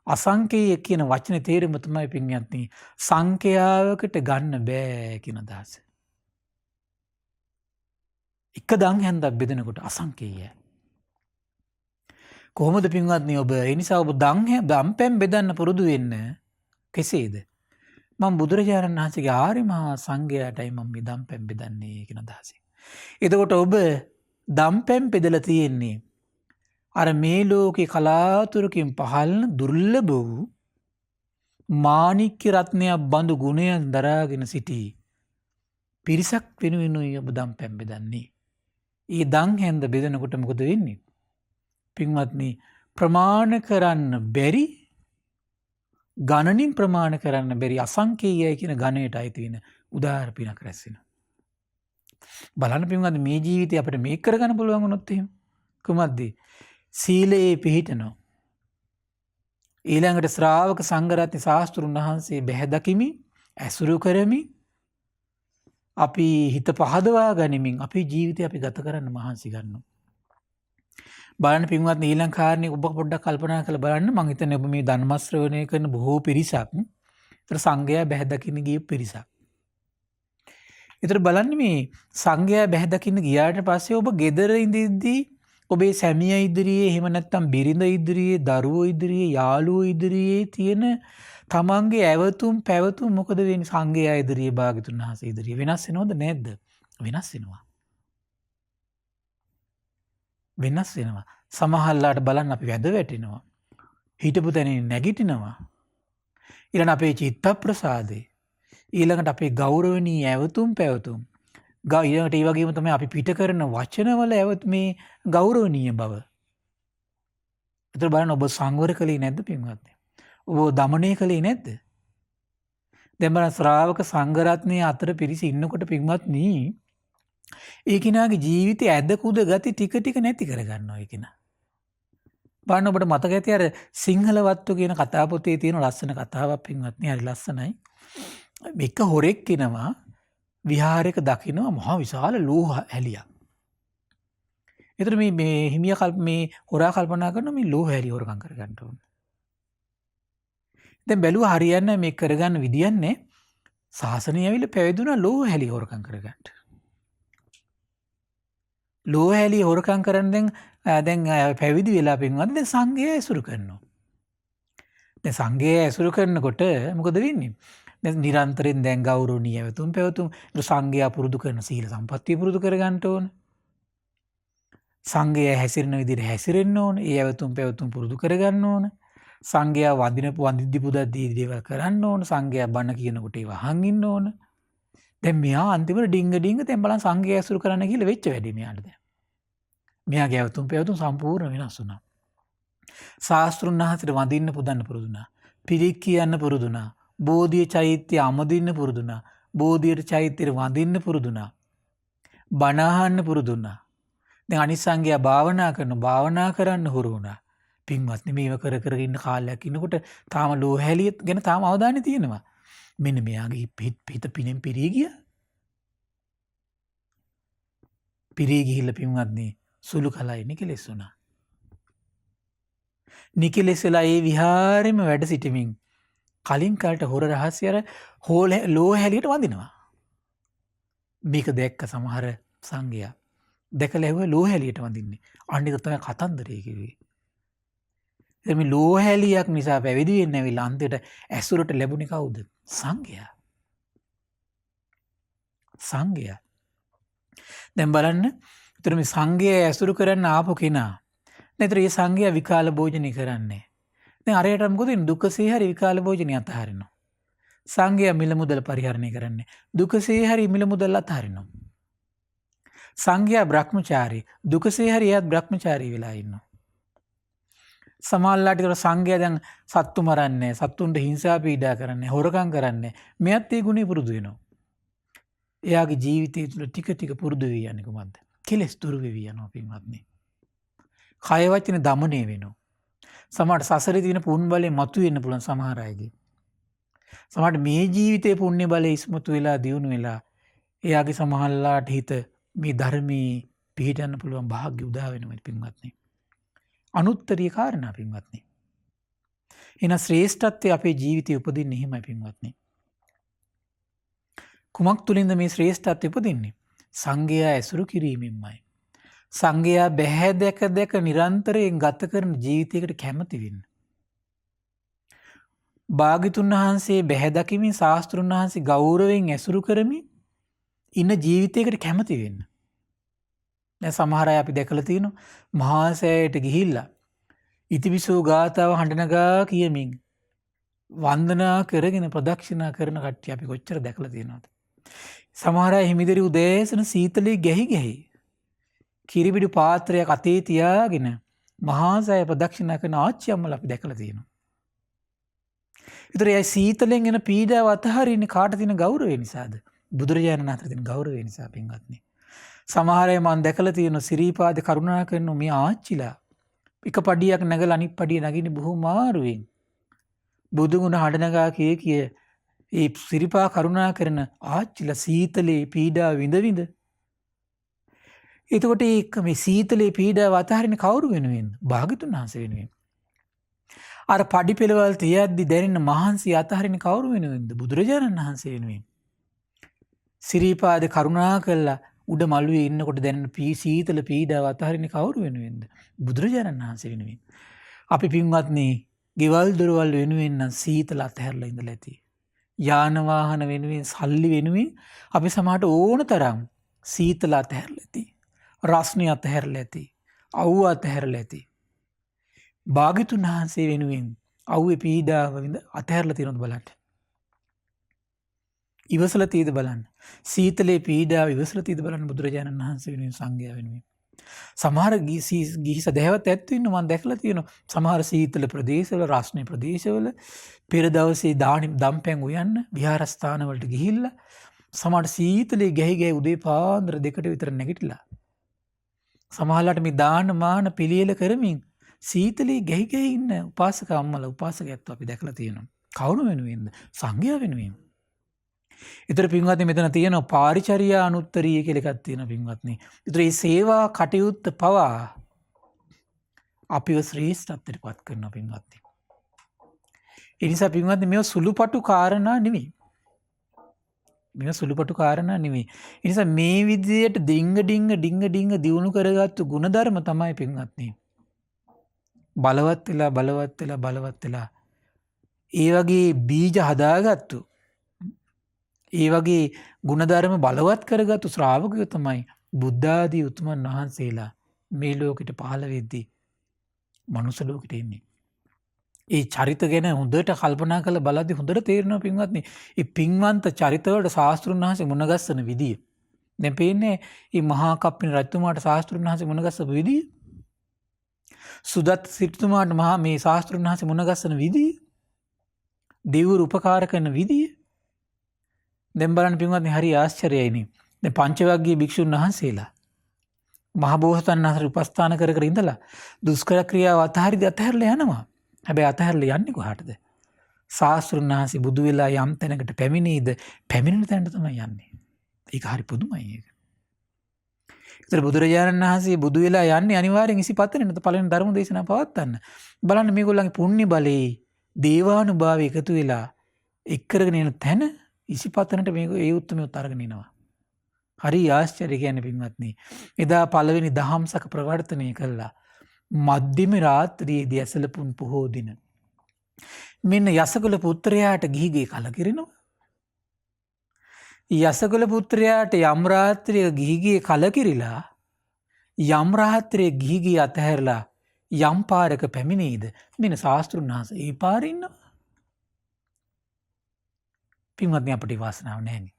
අසංකේය කියන වචනේ තේරුම තමයි පින්වත්නි සංඛ්‍යාවකට ගන්න බෑ කියන අදහස. එක දන් හැන්දක් බෙදනකොට අසංකේයයි. කොහොමද පින්වත්නි ඔබ ඒ නිසා ඔබ දන් පැන් බෙදන්න පුරුදු වෙන්න කෙසේද? මම බුදුරජාණන් වහන්සේගේ ආර්ය මහා සංඝයාටයි මම මේ දන් පැන් බෙදන්නේ කියන අදහසින්. එතකොට ඔබ දන් පැන් බෙදලා තියෙන්නේ අර මේ ලෝකේ කලාතුරකින් පහළන දුර්ලභ වූ මාණික්‍ය රත්නයක් බඳු ගුණයන් දරාගෙන සිටි පිරිසක් වෙනුවෙනුයි ඔබ දන් පැන් බෙදන්නේ. ඊ දන් හැන්ද බෙදනකොට මොකද වෙන්නේ? පින්වත්නි, ප්‍රමාණ කරන්න බැරි, ගණනින් ප්‍රමාණ කරන්න බැරි අසංකේයයි කියන ගණයට අයිති වෙන උදාාර පිනක් රැස් වෙනවා. බලන්න පින්වත්නි, මේ ජීවිතේ අපිට මේක කරගන්න පුළුවන් වුණොත් එහෙම කොහොමද? සීලයේ පිහිටනවා. ඊළඟට ශ්‍රාවක සංඝරත්න ශාස්ත්‍රුන් වහන්සේ බැහැ දකිමි, ඇසුරු කරමි, අපි හිත පහදවා ගනිමින් අපේ ජීවිතය අපි ගත කරන්න මහන්සි ගන්නවා. බලන්න පින්වත්නි, ඊළඟ කාරණේ ඔබ පොඩ්ඩක් කල්පනා කරලා බලන්න. මම හිතන්නේ ඔබ මේ ධර්ම ශ්‍රවණය කරන බොහෝ පිරිසක් ඒතර සංඝයා බැහැ දකින්න ගිය පිරිසක්. ඒතර බලන්න මේ සංඝයා බැහැ දකින්න ගියාට පස්සේ ඔබ gedara ඉඳිද්දී ඔබේ සැමියා ඉදිරියේ, එහෙම නැත්නම් බිරිඳ ඉදිරියේ, දරුවෝ ඉදිරියේ, යාළුවෝ ඉදිරියේ තියෙන තමන්ගේ ඇවතුම් පැවතුම් මොකද වෙන්නේ? සංඝයා ඉදිරියේ, භාග්‍යතුන් වහන්සේ ඉදිරියේ වෙනස් වෙනවද නැද්ද? වෙනස් වෙනවා. වෙනස් වෙනවා. සමහරලාට බලන්න අපි වැද වැටෙනවා. හිටපු තැනින් නැගිටිනවා. ඊළඟ අපේ චිත්ත ප්‍රසාදේ, ඊළඟට අපේ ගෞරවණීය ඇවතුම් පැවතුම්, ඊළඟට ඒ වගේම තමයි අපි පිට කරන වචනවල මේ ගෞරවණීය බව. ඒතර බලන්න ඔබ සංවර කළේ නැද්ද පින්වත්නි? ඔබ දමනය කළේ නැද්ද? දැන් බලන්න ශ්‍රාවක සංඝරත්නයේ අතර පිරිස ඉන්නකොට පින්වත්නි, ඒ කෙනාගේ ජීවිතයේ ඇද කුද ගති ටික ටික නැති කරගන්නවා ඒ කෙනා. බලන්න ඔබට මතක ඇති අර සිංහලවත්තු කියන කතා පොතේ තියෙන ලස්සන කතාවක් පින්වත්නි, හරි ලස්සනයි. එක හොරෙක් කෙනවා විහාරයක දකිනවා මහා විශාල ලෝහ හැලියක්. ඒතර මේ හිමියා මේ හොරා කල්පනා කරනවා මේ ලෝහ හැලිය හොරකම් කරගන්න ඕන. දැන් බැලුවා හරියන්නේ මේ කරගන්න විදියක් නැහැ. සාසනය ඇවිල්ලා පැවිදුණා ලෝහ හැලිය හොරකම් කරගන්න. ලෝහ හැලිය හොරකම් කරන් දැන් පැවිදි වෙලා පින්වත් දැන් සංඝය ඇසුරු කරනවා. දැන් සංඝය ඇසුරු කරනකොට මොකද වෙන්නේ? දැන් නිරන්තරයෙන් දැන් ගෞරවණීය ඇවතුම් පැවතුම් සංඝයා පුරුදු කරන සීල සම්පත්තිය පුරුදු කර ගන්න ඕන. සංඝයා හැසිරෙන විදිහට හැසිරෙන්න ඕන. ඒ ඇවතුම් පැවතුම් පුරුදු කර ගන්න ඕන. සංඝයා වඳිද්දි පුදද්දී දේවල් කරන්න ඕන. සංඝයා බණ කියනකොට ඒව අහන් ඉන්න ඕන. දැන් මෙයා අන්තිමට ඩිංග දැන් බලන්න සංඝයා ඇසුරු කරන්න කියලා වෙච්ච වැඩි මෙයාට දැන්. මෙයාගේ ඇවතුම් පැවතුම් සම්පූර්ණ වෙනස් වුණා. ශාස්ත්‍රුන් වහන්සේට වඳින්න පුදන්න පුරුදුනා. පිරික් කියන්න පුරුදුනා. බෝධිය චෛත්‍ය අමදින්න පුරුදුනා. බෝධියට චෛත්‍යෙට වඳින්න පුරුදුනා. බණ අහන්න පුරුදුනා. දැන් අනිත් සංඝයා භාවනා කරන්න හුරු වුණා. පින්වත්නි, මේව කර කර ඉන්න කාලයක් ඉන්නකොට තාම ලෝහැලිය ගැන තාම අවධානය තියෙනවා. මෙන්න මෙයාගේ හිත පිනෙන් පිරී ගියා. පිරී ගිහිල්ලා පින්වත්නි සුළු කලයි නිකලෙස් වුණා. නිකලෙස් වෙලා ඒ විහාරෙම වැඩ සිටමින් කලින් කාලට හොර රහස්‍ය අර ලෝහ හැලියට වඳිනවා. මේක දැක්ක සමහර සංඝයා දැකලා ඇහුවා ලෝහ හැලියට වඳින්නේ. අන්න ඒක තමයි කතන්දරය කිව්වේ. මේ ලෝහැලියක් නිසා පැවිදි වෙන්න ඇවිල්ලා අන්තිමට ඇසුරට ලැබුණේ කවුද? සංඝයා. සංඝයා. දැන් බලන්න. ඒතර මේ සංඝය ඇසුරු කරන්න ආපු කෙනා. නැත්නම් මේ සංඝයා විකාල භෝජනේ කරන්නේ. දැන් අරයට මොකද වෙන්නේ? දුකසේ හරි විකාල භෝජනේ අතහරිනවා. සංඝයා මිල මුදල් පරිහරණය කරන්නේ. දුකසේ හරි මිල මුදල් අතහරිනවා. සංඝයා බ්‍රහ්මචාරී. දුකසේ හරි එයාත් බ්‍රහ්මචාරී වෙලා ඉන්නවා. සමහරලාට ඒතර සංඝයා දැන් සත්තු මරන්නේ, සත්තුන්ට හිංසා පීඩා කරන්නේ, හොරකම් කරන්නේ. මෙයත් ඒ ගුණේ පුරුදු වෙනවා. එයාගේ ජීවිතය තුළ ටික ටික පුරුදු වෙවි යන්නේ කොහොමද? කෙලස් දුරු වෙවි යනවා පින්වත්නි. කය වචන දමණය වෙනවා. සමහරට සසරේ තියෙන පුණ්‍ය බලය මතුවෙන්න පුළුවන් සමහර අයගේ. සමහරට මේ ජීවිතේ පුණ්‍ය බලය ඉස්මතු වෙලා දියුණු වෙලා එයාගේ සමහරලාට හිත මේ ධර්මයේ පිහිටන්න පුළුවන් වාග්ය උදා වෙනවා පින්වත්නි. අනුත්තරීය කාරණා පින්වත්නි. එන ශ්‍රේෂ්ඨත්වය අපේ ජීවිතේ උපදින්නේ එහෙමයි පින්වත්නි. කුමක් තුලින්ද මේ ශ්‍රේෂ්ඨත්වය උපදින්නේ? සංඝයා ඇසුරු කිරීමෙන්මයි. සංඝයා බැහැ දැක දැක නිරන්තරයෙන් ගත කරන ජීවිතයකට කැමති වෙන්න. භාග්‍යතුන් වහන්සේ බැහැ දකිමින් ශාස්ත්‍රුන් වහන්සේ ගෞරවයෙන් ඇසුරු කරමින් ඉන්න ජීවිතයකට කැමති වෙන්න. දැන් සමහර අය අපි දැකලා තියෙනවා මහා සෑයට ගිහිල්ලා ඉතිවිසෝ ගාථාව හඬනගා කියමින් වන්දනා කරගෙන ප්‍රදක්ෂිනා කරන කට්ටිය අපි කොච්චර දැකලා තියෙනවද? සමහර අය හිමිදිරි උදෑසන සීතලේ ගැහි ගැහි කිරිබිඩු පාත්‍රයක් අතේ තියාගෙන මහා සෑය ප්‍රදක්ෂිනා කරන ආච්චි අම්මලා අපි දැකලා තියෙනවා. ඒතර ඒ සීතලෙන් එන පීඩාව අතහරින්නේ කාට තියෙන ගෞරවය නිසාද? බුදුරජාණන් වහන්සේ තියෙන ගෞරවය නිසා පින්වත්නි. සමහර අය මම දැකලා තියෙන සිරීපාද කරුණා කරන මේ ආච්චිලා එක පඩියක් නැගලා අනිත් පඩිය නගින්නේ බොහොම මාරුවෙන්. බුදුගුණ හඬනගා කිය ඒ සිරිපා කරුණා කරන ආච්චිලා සීතලේ පීඩාව විඳ විඳ. එතකොට ඒක මේ සීතලේ පීඩාව අතහරින කවුරු වෙනුවෙන්ද? භාග්‍යතුන් වහන්සේ වෙනුවෙන්. අර පඩි පෙළවල් තියද්දි දැනෙන මහන්සිය අතහරින කවුරු වෙනුවෙන්ද? බුදුරජාණන් වහන්සේ වෙනුවෙන්. සිරිපාද කරුණා කළා උඩ මළුවේ ඉන්නකොට දැනෙන සීතල පීඩාව අතහරින කවුරු වෙනුවෙන්ද? බුදුරජාණන් වහන්සේ වෙනුවෙන්. අපි පින්වත්නි, ගෙවල් දොරවල් වෙනුවෙන් නම් සීතල අතහැරලා ඉඳලා ඇති. යාන වාහන වෙනුවෙන්, සල්ලි වෙනුවෙන් අපි සමහරට ඕන තරම් සීතල අතහැරලා ඇති. රස්නේ අතහැරලා ඇති. අවුව අතහැරලා ඇති. භාග්‍යතුන් වහන්සේ වෙනුවෙන් අවුවේ පීඩාව විඳ අතහැරලා තියෙනවද බලන්න. ඉවසලා තියෙද බලන්න. සීතලේ පීඩාව ඉවසලා තියෙද බලන්න බුදුරජාණන් වහන්සේ වෙනුවෙන්, සංඝයා වෙනුවෙන්. සමහර ගිහි සදහැවත් ඇත්තු ඉන්න මම දැකලා තියෙනවා. සමහර සීතල ප්‍රදේශවල, රස්නේ ප්‍රදේශවල පෙර දවසේ දම්පැන් උයන්න විහාරස්ථාන වලට ගිහිල්ලා සමහර සීතලේ ගැහි ගැහි උදේ පාන්දර 2ට විතර නැගිටලා සමහරලාට මේ දාන මාන පිළියෙල කරමින් සීතලේ ගැහි ගැහි ඉන්න උපාසක අම්මලා උපාසකයන්ට අපි දැකලා තියෙනවා. කවුරු වෙනුවෙන්ද? සංඝයා වෙනුවෙන්. ඊතර පින්වත්නි මෙතන තියෙනවා පාරිචර්යා අනුත්තරීය කියලා එකක් තියෙනවා පින්වත්නි. ඊතර මේ සේවා කටයුත්ත පවා අපිව ශ්‍රේෂ්ඨත්වයට පත් කරනවා පින්වත්නි. ඒ නිසා පින්වත්නි මේව සුළුපටු කාරණා නෙවෙයි. මේව සුළුපටු කාරණා නෙවෙයි. ඒ නිසා මේ විදියට ඩිංග දියුණු කරගත්තු ಗುಣධර්ම තමයි පින්වත්නි. බලවත් වෙලා ඒ වගේ බීජ හදාගත්තු ඒ වගේ ගුණධර්ම බලවත් කරගත්තු ශ්‍රාවකයෝ තමයි බුද්ධ ආදී උතුමන් වහන්සේලා මේ ලෝකෙට පහළ වෙද්දී මනුස්ස ලෝකෙට එන්නේ. ඒ චරිත ගැන හොඳට කල්පනා කරලා බලද්දී හොඳට තේරෙනවා පින්වත්නි. ඒ පින්වන්ත චරිතවලට ශාස්ත්‍රුන් වහන්සේ මුණගස්සන විදිය. දැන් පේන්නේ මේ මහා කප්පින රජතුමාට ශාස්ත්‍රුන් වහන්සේ මුණගස්සපු විදිය. සුදත් සිටුතුමාට මහා මේ ශාස්ත්‍රුන් වහන්සේ මුණගස්සන විදිය. දෙවිවරු උපකාර කරන විදිය. දැන් බලන්න පින්වත්නි හරි ආශ්චර්යයිනේ. දැන් පංචවග්ගීය භික්ෂුන් වහන්සේලා මහ බෝසතාණන් වහන්සේ උපස්ථාන කර කර ඉඳලා දුෂ්කර ක්‍රියාව අතහැරලා යනවා. හැබැයි අතහැරලා යන්නේ කොහාටද? ශාස්ත්‍රුන් වහන්සේ බුදු වෙලා යම් තැනකට පැමිණෙයිද? පැමිණෙන තැනට තමයි යන්නේ. ඒක හරි පුදුමයි ඒක. ඒතර බුදුරජාණන් වහන්සේ බුදු වෙලා යන්නේ අනිවාර්යෙන් 25 වෙනිදා පළවෙනි ධර්ම දේශනාව පවත්වන්න. බලන්න මේගොල්ලන්ගේ පුණ්‍ය බලේ දේවානුභාවය එකතු වෙලා එක් කරගෙන යන තැන 25ට මේක ඒ උත්තරමයත් අරගෙන එනවා. හරි ආශ්චර්ය කියන්නේ පින්වත්නි. එදා පළවෙනි දහම්සක ප්‍රවර්තනය කළා. මධ්‍යම රාත්‍රියේදී ඇසලපුන් පොහෝ දින. මෙන්න යසකුල පුත්‍රයාට ගිහිගේ කලකිරෙනවා. යසකුල පුත්‍රයාට යම් රාත්‍රියක ගිහිගේ කලකිරිලා යම් රාත්‍රියේ ගිහිගේ අතහැරලා යම් පාරක පැමිණෙයිද මෙන්න ශාස්තෘන් වහන්සේ ඒ පාරේ ඉන්නවා. පින්වත්නි අපට වාසනාව නැහැනේ.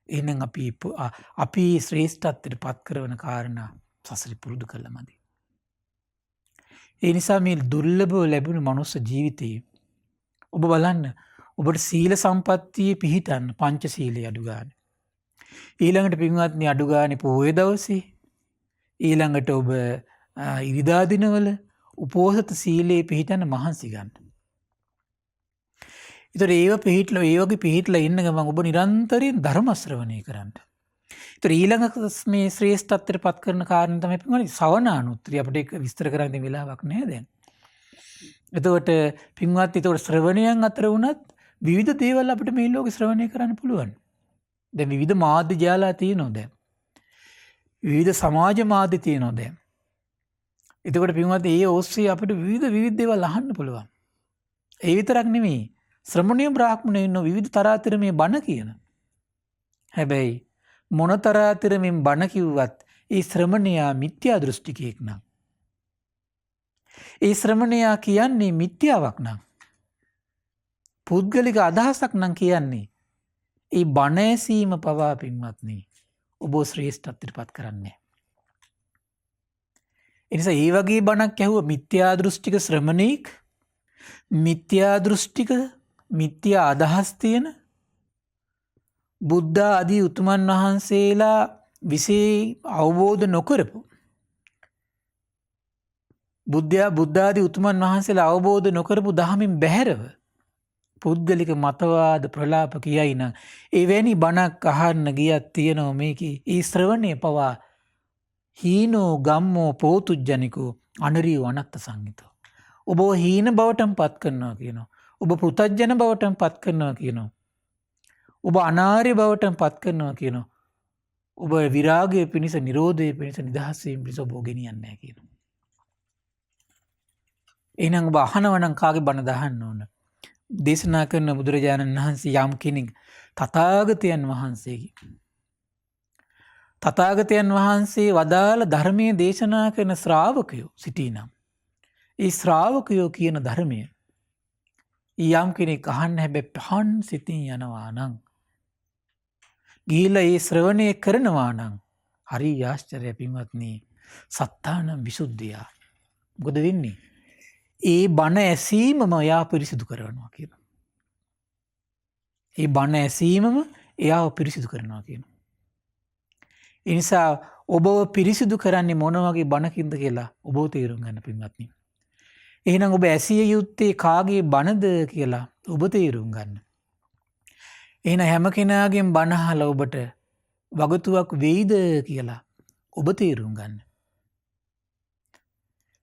එහෙනම් අපි ශ්‍රේෂ්ඨත්වයට පත් කරන කාරණා සසරි පුරුදු කළා මදි. ඒ නිසා මේ දුර්ලභව ලැබුණු මනුස්ස ජීවිතයේ ඔබ බලන්න ඔබට සීල සම්පත්තියේ පිහිටන්න පංච සීලයේ අඩු ගන්න. ඊළඟට පින්වත්නි අඩු ගානේ පොහොය දවසේ ඊළඟට ඔබ ඉරිදා දිනවල උපෝසත සීලයේ පිහිටන්න මහන්සි ගන්න. ඒතර ඒව පිහිටලා ඒ වගේ පිහිටලා ඉන්න ගමන් ඔබ නිරන්තරයෙන් ධර්ම ශ්‍රවණය කරන්න. ඒතර ඊළඟ මේ ශ්‍රේෂ්ඨත්වයට පත් කරන කාරණා තමයි පින්වත්නි සවනානුත්‍රි අපිට ඒක විස්තර කරන්න දෙන්න වෙලාවක් නැහැ දැන්. එතකොට පින්වත් ඒතකොට ශ්‍රවණයන් අතර වුණත් විවිධ දේවල් අපිට මේ ලෝකේ ශ්‍රවණය කරන්න පුළුවන්. දැන් විවිධ මාධ්‍ය ජාලා තියෙනවා දැන්. විවිධ සමාජ මාධ්‍ය තියෙනවා දැන්. එතකොට පින්වත් ඒ ඔස්සේ අපිට විවිධ දේවල් අහන්න පුළුවන්. ඒ විතරක් නෙමෙයි ශ්‍රමණීය බ්‍රාහ්මණයෝ ඉන්න විවිධ තරාතිරමේ බණ කියන. හැබැයි මොන තරාතිරමෙන් බණ කිව්වත් ඒ ශ්‍රමණයා මිත්‍යා දෘෂ්ටිකයෙක් නම් ඒ ශ්‍රමණයා කියන්නේ මිත්‍යාවක් නම් පුද්ගලික අදහසක් නම් කියන්නේ ඒ බණ ඇසීම පවා පින්වත්නි ඔබ ශ්‍රේෂ්ඨත්වයට පත් කරන්නේ. ඒ නිසා ඒ වගේ බණක් ඇහුව මිත්‍යා දෘෂ්ටික ශ්‍රමණේක් මිත්‍යා දෘෂ්ටික මිත්‍යා අදහස් තියෙන බුද්ධ ආදී උතුමන් වහන්සේලා විසේ අවබෝධ නොකරපු බුද්ධ ආදී උතුමන් වහන්සේලා අවබෝධ නොකරපු දහමින් බැහැරව පුද්ගලික මතවාද ප්‍රලාප කියයි නම් එවැනි බණක් අහන්න ගියත් තියෙනවා මේකේ ඒ ශ්‍රවණය පවා හීනෝ ගම්මෝ පෝතුජ්ජනිකෝ අනරියෝ අනත්ත සංහිතෝ. ඔබ හීන බවටම පත් කරනවා කියනවා. ඔබ පෘතජ්ජන බවටම පත් කරනවා කියනවා. ඔබ අනාර්ය බවටම පත් කරනවා කියනවා. ඔබ විරාගයේ පිණිස නිරෝධයේ පිණිස නිදහස් වීම පිණිස ඔබ ගෙනියන්නේ නැහැ කියනවා. එහෙනම් ඔබ අහනවා නම් කාගේ බණ දහන්න ඕන? දේශනා කරන බුදුරජාණන් වහන්සේ යම් කෙනෙක් තථාගතයන් වහන්සේ වදාළ ධර්මයේ දේශනා කරන ශ්‍රාවකයෝ සිටිනම් ඒ ශ්‍රාවකයෝ කියන ධර්මය යම් කෙනෙක් අහන්න හැබැයි පහන් සිතින් යනවා නම් ගිහිල්ලා ඒ ශ්‍රවණය කරනවා නම් හරි ආශ්චර්ය පින්වත්නි සත්තානම් විසුද්ධිය. මොකද වෙන්නේ? ඒ බණ ඇසීමම එයා පිරිසිදු කරනවා කියනවා. ඒ බණ ඇසීමම එයාව පිරිසිදු කරනවා කියනවා. ඒ නිසා ඔබව පිරිසිදු කරන්නේ මොන වගේ බණකින්ද කියලා ඔබ තේරුම් ගන්න පින්වත්නි. එහෙනම් ඔබ ඇසිය යුත්තේ කාගේ බණද කියලා ඔබ තේරුම් ගන්න. එහෙනම් හැම කෙනාගේම බණ අහලා ඔබට වගතුවක් වෙයිද කියලා ඔබ තේරුම් ගන්න.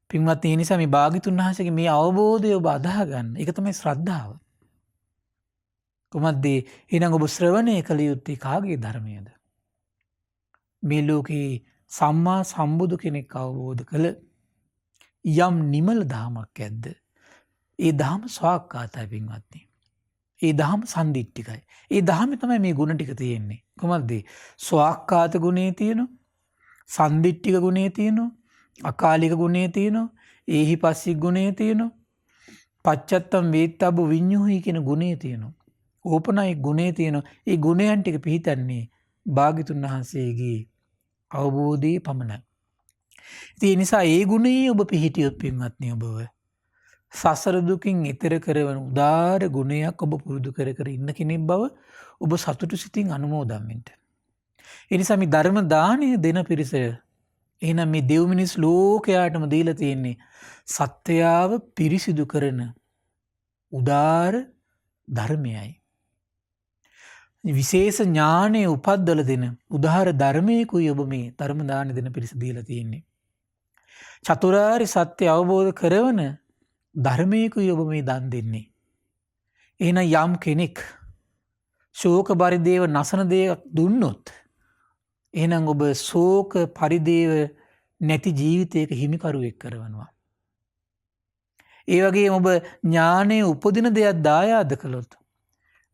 පින්වත්නි, ඒ නිසා මේ භාග්‍යතුන් වහන්සේගේ මේ අවබෝධය ඔබ අදාහ ගන්න. ඒක තමයි ශ්‍රද්ධාව. කොහොමද? එහෙනම් ඔබ ශ්‍රවණය කළ යුත්තේ කාගේ ධර්මයේද? මේ ලෝකේ සම්මා සම්බුදු කෙනෙක් අවබෝධ කළ යම් නිමල දහමක් ඇද්ද? ඒ දහම ස්වාක්කාතයි පින්වත්නි. ඒ දහම සන්දිට්ඨිකයි. ඒ දහමේ තමයි මේ ගුණ ටික තියෙන්නේ. කොහොමද? ස්වාක්කාත ගුණේ තියෙනවා, සන්දිට්ඨික ගුණේ තියෙනවා, අකාලික ගුණේ තියෙනවා, ඒහිපස්සික ගුණේ තියෙනවා, පච්චත්තම් වේත්තබ්බ විඤ්ඤුහි කියන ගුණේ තියෙනවා, ඕපනායික ගුණේ තියෙනවා. ඒ ගුණයන් ටික පිහිටන්නේ භාග්‍යතුන් වහන්සේගේ අවබෝධයේ පමණයි. ඒ නිසා ඒ ගුණේ ඔබ පිහිටියොත් පින්වත්නි ඔබව සසර දුකින් ඈතර කරවන උදාර ගුණයක් ඔබ පුරුදු කර කර ඉන්න කෙනෙක් බව ඔබ සතුටු සිතින් අනුමෝදන් වෙන්න. ඒ නිසා මේ ධර්ම දාණය දෙන පිරිස එහෙනම් මේ දෙව් මිනිස් ලෝකයාටම දීලා තියෙන්නේ සත්‍යයව පිරිසිදු කරන උදාර ධර්මයයි. විශේෂ ඥානය උපද්දල දෙන උදාර ධර්මයකුයි ඔබ මේ ධර්ම දාන දෙන පිරිස දීලා තියෙන්නේ. චතුරාර්ය සත්‍ය අවබෝධ කරවන ධර්මයකුයි ඔබ මේ දන් දෙන්නේ. එහෙනම් යම් කෙනෙක් ශෝක පරිදේව නසන දෙයක් දුන්නොත් එහෙනම් ඔබ ශෝක පරිදේව නැති ජීවිතයක හිමිකරුවෙක් කරවනවා. ඒ වගේම ඔබ ඥානයේ උපදින දෙයක් දායාද කළොත්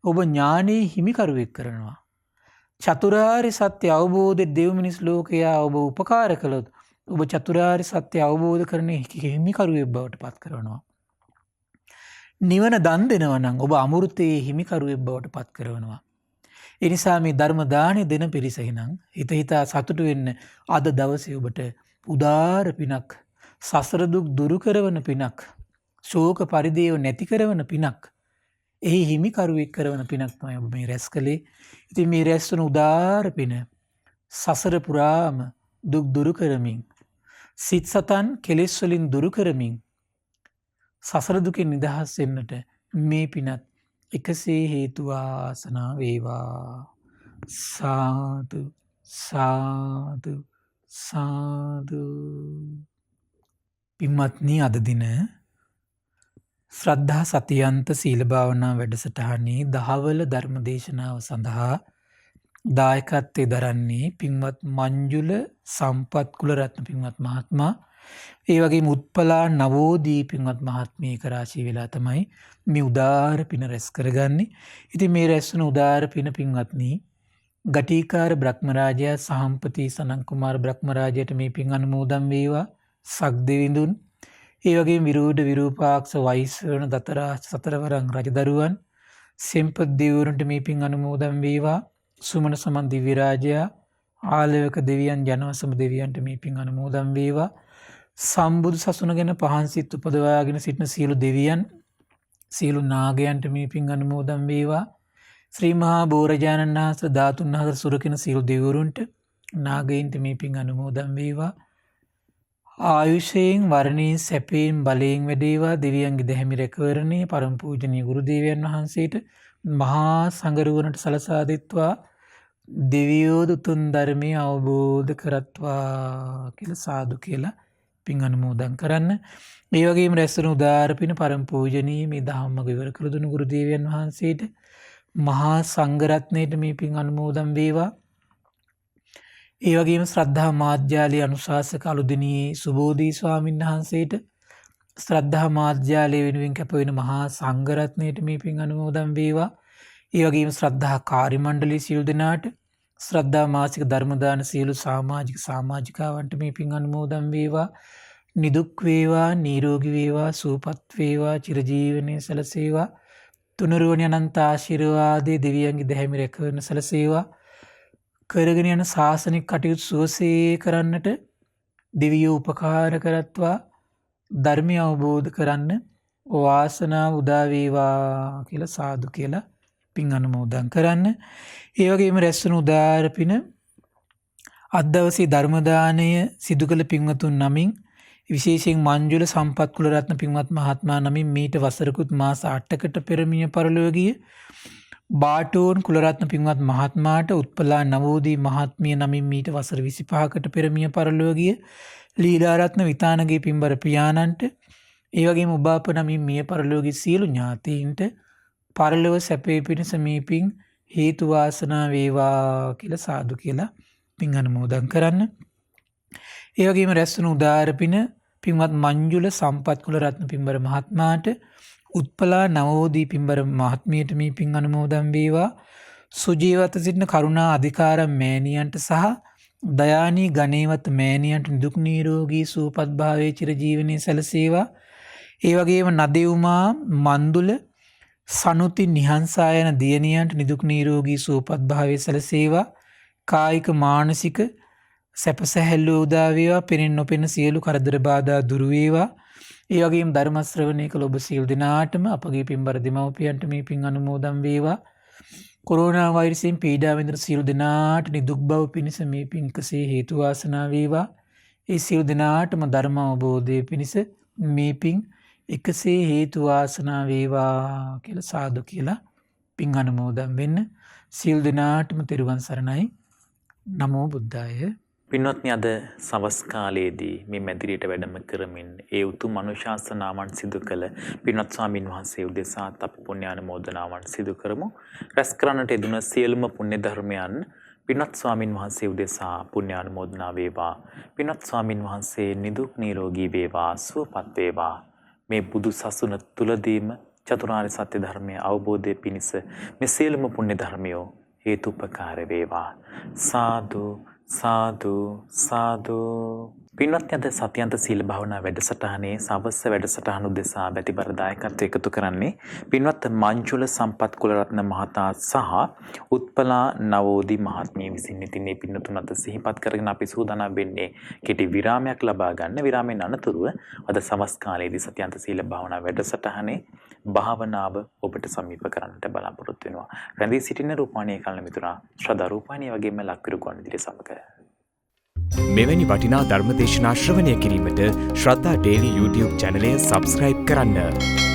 ඔබ ඥානයේ හිමිකරුවෙක් කරනවා. චතුරාර්ය සත්‍ය අවබෝධයේ දෙව් මිනිස් ලෝකයා ඔබ උපකාර කළොත් ඔබ චතුරාර්ය සත්‍ය අවබෝධ කරන හිමිකරුවෙක් බවට පත් කරනවා. නිවන දන් දෙනවා නම් ඔබ අමෘතයේ හිමිකරුවෙක් බවට පත් කරනවා. ඒ නිසා මේ ධර්ම දාණය දෙන පිරිස එහෙනම් හිත හිතා සතුටු වෙන්න අද දවසේ ඔබට උදාර පිනක්, සසර දුක් දුරු කරවන පිනක්, ශෝක පරිදේව නැති කරවන පිනක්, එහි හිමිකරුවෙක් කරවන පිනක් තමයි ඔබ මේ රැස් කළේ. ඉතින් මේ රැස් වන උදාර පින සසර පුරාම දුක් දුරු කරමින්, සිත් සතන් කෙලෙස් වලින් දුරු කරමින් සසර දුකෙන් නිදහස් වෙන්නට මේ පිනත් එකසේ හේතු වාසනා වේවා. සාදු සාදු සාදු. පින්වත්නි, අද දින ශ්‍රද්ධා සතියන්ත සීල භාවනා වැඩසටහනේ දහවල ධර්ම දේශනාව සඳහා දායකත්වයේ දරන්නේ පින්වත් මංජුල සම්පත් කුලරත්න පින්වත් මහත්මයා. ඒ වගේම උත්පලා නවෝදී පින්වත් මහත්මිය එක රාශී වෙලා තමයි මේ උදාර පින රැස් කරගන්නේ. ඉතින් මේ රැස් වන උදාර පින පින්වත්නි, ගටිකාර බ්‍රහ්මරාජයා සහම්පති සනන් කුමාර බ්‍රහ්මරාජයට මේ පින් අනුමෝදන් වේවා. සක්දෙවිඳුන්, ඒ වගේම විරෝධ විරූපාක්ෂ වෛශ්‍රවණ දතරාජ සතරවරන් රජදරුවන් සෙම්පත් දෙවිවරුන්ට මේ පින් අනුමෝදන් වේවා. සුමන සමන් දිව්‍ය රාජයා, ආලවක දෙවියන්, ජනවසම දෙවියන්ට මේ පින් අනුමෝදන් වේවා. සම්බුදු සසුන ගැන පහන් සිත් උපදවාගෙන සිටින සියලු දෙවියන්, සියලු නාගයන්ට මේ පින් අනුමෝදන් වේවා. ශ්‍රී මහා බෝරජාණන් වහන්සේ ධාතුන් හතර සුරකින සියලු දෙවිවරුන්ට, නාගයින්ට මේ පින් අනුමෝදන් වේවා. ආයුෂයෙන්, වර්ණයෙන්, සැපයෙන්, බලයෙන් වැඩේවා. දෙවියන්ගේ දැහැමි රැකවරණය පරම පූජනීය ගුරු දේවයන් වහන්සේට මහා සංඝරුවනට සලසා දෙත්වා. දෙවියෝ උතුම් ධර්මය අවබෝධ කරත්වා කියලා සාදු කියලා පින් අනුමෝදන් කරන්න. මේ වගේම රැස්වන උදාර පින පරම පූජනීය මේ ධම්ම විවර කළ දුණු ගුරු දේවයන් වහන්සේට, මහා සංඝරත්නයට මේ පින් අනුමෝදන් වේවා. ඒ වගේම ශ්‍රද්ධා මාධ්‍යාලයේ අනුශාසක අලුදිනියේ සුබෝධී ස්වාමීන් වහන්සේට, ශ්‍රද්ධා මාධ්‍යාලය වෙනුවෙන් කැප වෙන මහා සංඝරත්නයට මේ පින් අනුමෝදන් වේවා. ඒ වගේම ශ්‍රද්ධා කාර්ය මණ්ඩලයේ සියලු දෙනාට, ශ්‍රද්ධා මාසික ධර්ම දාන සියලු සමාජික සමාජිකාවන්ට මේ පින් අනුමෝදන් වේවා. නිදුක් වේවා, නිරෝගී වේවා, සුවපත් වේවා, චිරජීවනයේ සැලසේවා. තුනුරුවනි අනන්ත ආශිර්වාදයේ දෙවියන්ගේ දැහැමි රැකවරණ සැලසේවා. කරගෙන යන ශාසනික කටයුතු සුවසේ කරන්නට දෙවියෝ උපකාර කරත්වා. ධර්මය අවබෝධ කරන්න වාසනාව උදා වේවා කියලා සාදු කියලා පින් අනුමෝදන් කරන්න. ඒ වගේම රැස්වන උදාර පින අද දවසේ ධර්ම දානය සිදු කළ පින්වතුන් නමින්, විශේෂයෙන් මංජුල සම්පත් කුලරත්න පින්වත් මහත්මයා නමින් මීට වසරකුත් මාස 8කට පෙර මිය පරලොව ගිය බාටෝන් කුලරත්න පින්වත් මහත්මයාට, උත්පලා නවෝදී මහත්මිය නමින් මීට වසර 25කට පෙර මිය පරලොව ගිය ලීලාරත්න විතානගේ පින්බර පියාණන්ට, ඒ වගේම ඔබ නමින් මිය පරලොව ගිය සියලු ඥාතීන්ට පරලොව සැපේ පිණිස මේ පින් හේතු වාසනා වේවා කියලා සාදු කියලා පින් අනුමෝදන් කරන්න. ඒ වගේම රැස්වන උදාර පින පින්වත් මංජුල සම්පත් කුලරත්න පින්බර මහත්මයාට, උත්පලා නවෝදී පින්බර මහත්මියට මේ පින් අනුමෝදන් වේවා. සුජීවත සිටින කරුණා අධිකාරම් මෑණියන්ට සහ දයානී ගණේවත මෑණියන්ට නිදුක් නිරෝගී සුවපත් භාවයේ චිරජීවනයේ සැලසේවා. ඒ වගේම නදෙව්මා මන්දුල සනුති නිහංසායන දියණියන්ට නිදුක් නිරෝගී සුවපත් භාවයේ සැලසේවා. කායික මානසික සැප සැහැල්ලුව උදා වේවා. පෙනෙන් නොපෙනෙන සියලු කරදර බාධා දුරු වේවා. ඒ වගේම ධර්ම ශ්‍රවණය කළ ඔබ සියලු දෙනාටම අපගේ පින්බර දෙමව්පියන්ට මේ පින් අනුමෝදන් වේවා. කොරෝනා වෛරසයෙන් පීඩා විඳින සියලු දෙනාට නිදුක් බව පිණිස මේ පින්කසේ හේතු වාසනා වේවා. ඒ සියලු දෙනාටම ධර්ම අවබෝධය පිණිස මේ පින් එකසේ හේතු වාසනා වේවා කියලා සාදු කියලා පින් අනුමෝදන් වෙන්න. සියලු දෙනාටම තෙරුවන් සරණයි. නමෝ බුද්ධාය. පින්වත්නි, අද සවස් කාලයේදී මේ මැදිරියට වැඩම කරමින් ඒ උතුම් අනුශාසනාවන් සිදු කළ පින්වත් ස්වාමින් වහන්සේ උදෙසාත් අපි පුණ්‍යානුමෝදනාවන් සිදු කරමු. රැස් කරන්නට යෙදුන සියලුම පුණ්‍ය ධර්මයන් පින්වත් ස්වාමින් වහන්සේ උදෙසා පුණ්‍යානුමෝදනා වේවා. පින්වත් ස්වාමින් වහන්සේ නිදුක් නිරෝගී වේවා, සුවපත් වේවා. මේ බුදු සසුන තුලදීම චතුරාර්ය සත්‍ය ධර්මය අවබෝධය පිණිස මේ සියලුම පුණ්‍ය ධර්මයෝ හේතුපකාර වේවා. සාදු සාදු සාදු. පින්වත්නි, අද සත්‍යන්ත සීල භාවනා වැඩසටහනේ සවස් වැඩසටහන උදෙසා බැතිබර දායකත්වය එකතු කරන්නේ පින්වත් මංජුල සම්පත් කුලරත්න මහතා සහ උත්පලා නවෝදි මහත්මිය විසින්. ඉතින් මේ පින්නතුන් අද සිහිපත් කරගෙන අපි සූදානම් වෙන්නේ කෙටි විරාමයක් ලබා ගන්න. විරාමයෙන් අනතුරුව අද සවස් කාලයේදී සත්‍යන්ත සීල භාවනා වැඩසටහනේ භාවනාව ඔබට සමීප කරන්නට බලාපොරොත්තු වෙනවා. රැඳී සිටින රූපවාහිනිය කලන මිතුරා ශ්‍රද්ධා රූපවාහිනිය වගේම ලක්විරු ගුවන්විදුලිය සමග මෙවැනි වටිනා ධර්මදේශනා ශ්‍රවණය කිරීමට ශ්‍රද්ධා ඩේලි YouTube චැනලය සබස්ක්‍රයිබ් කරන්න.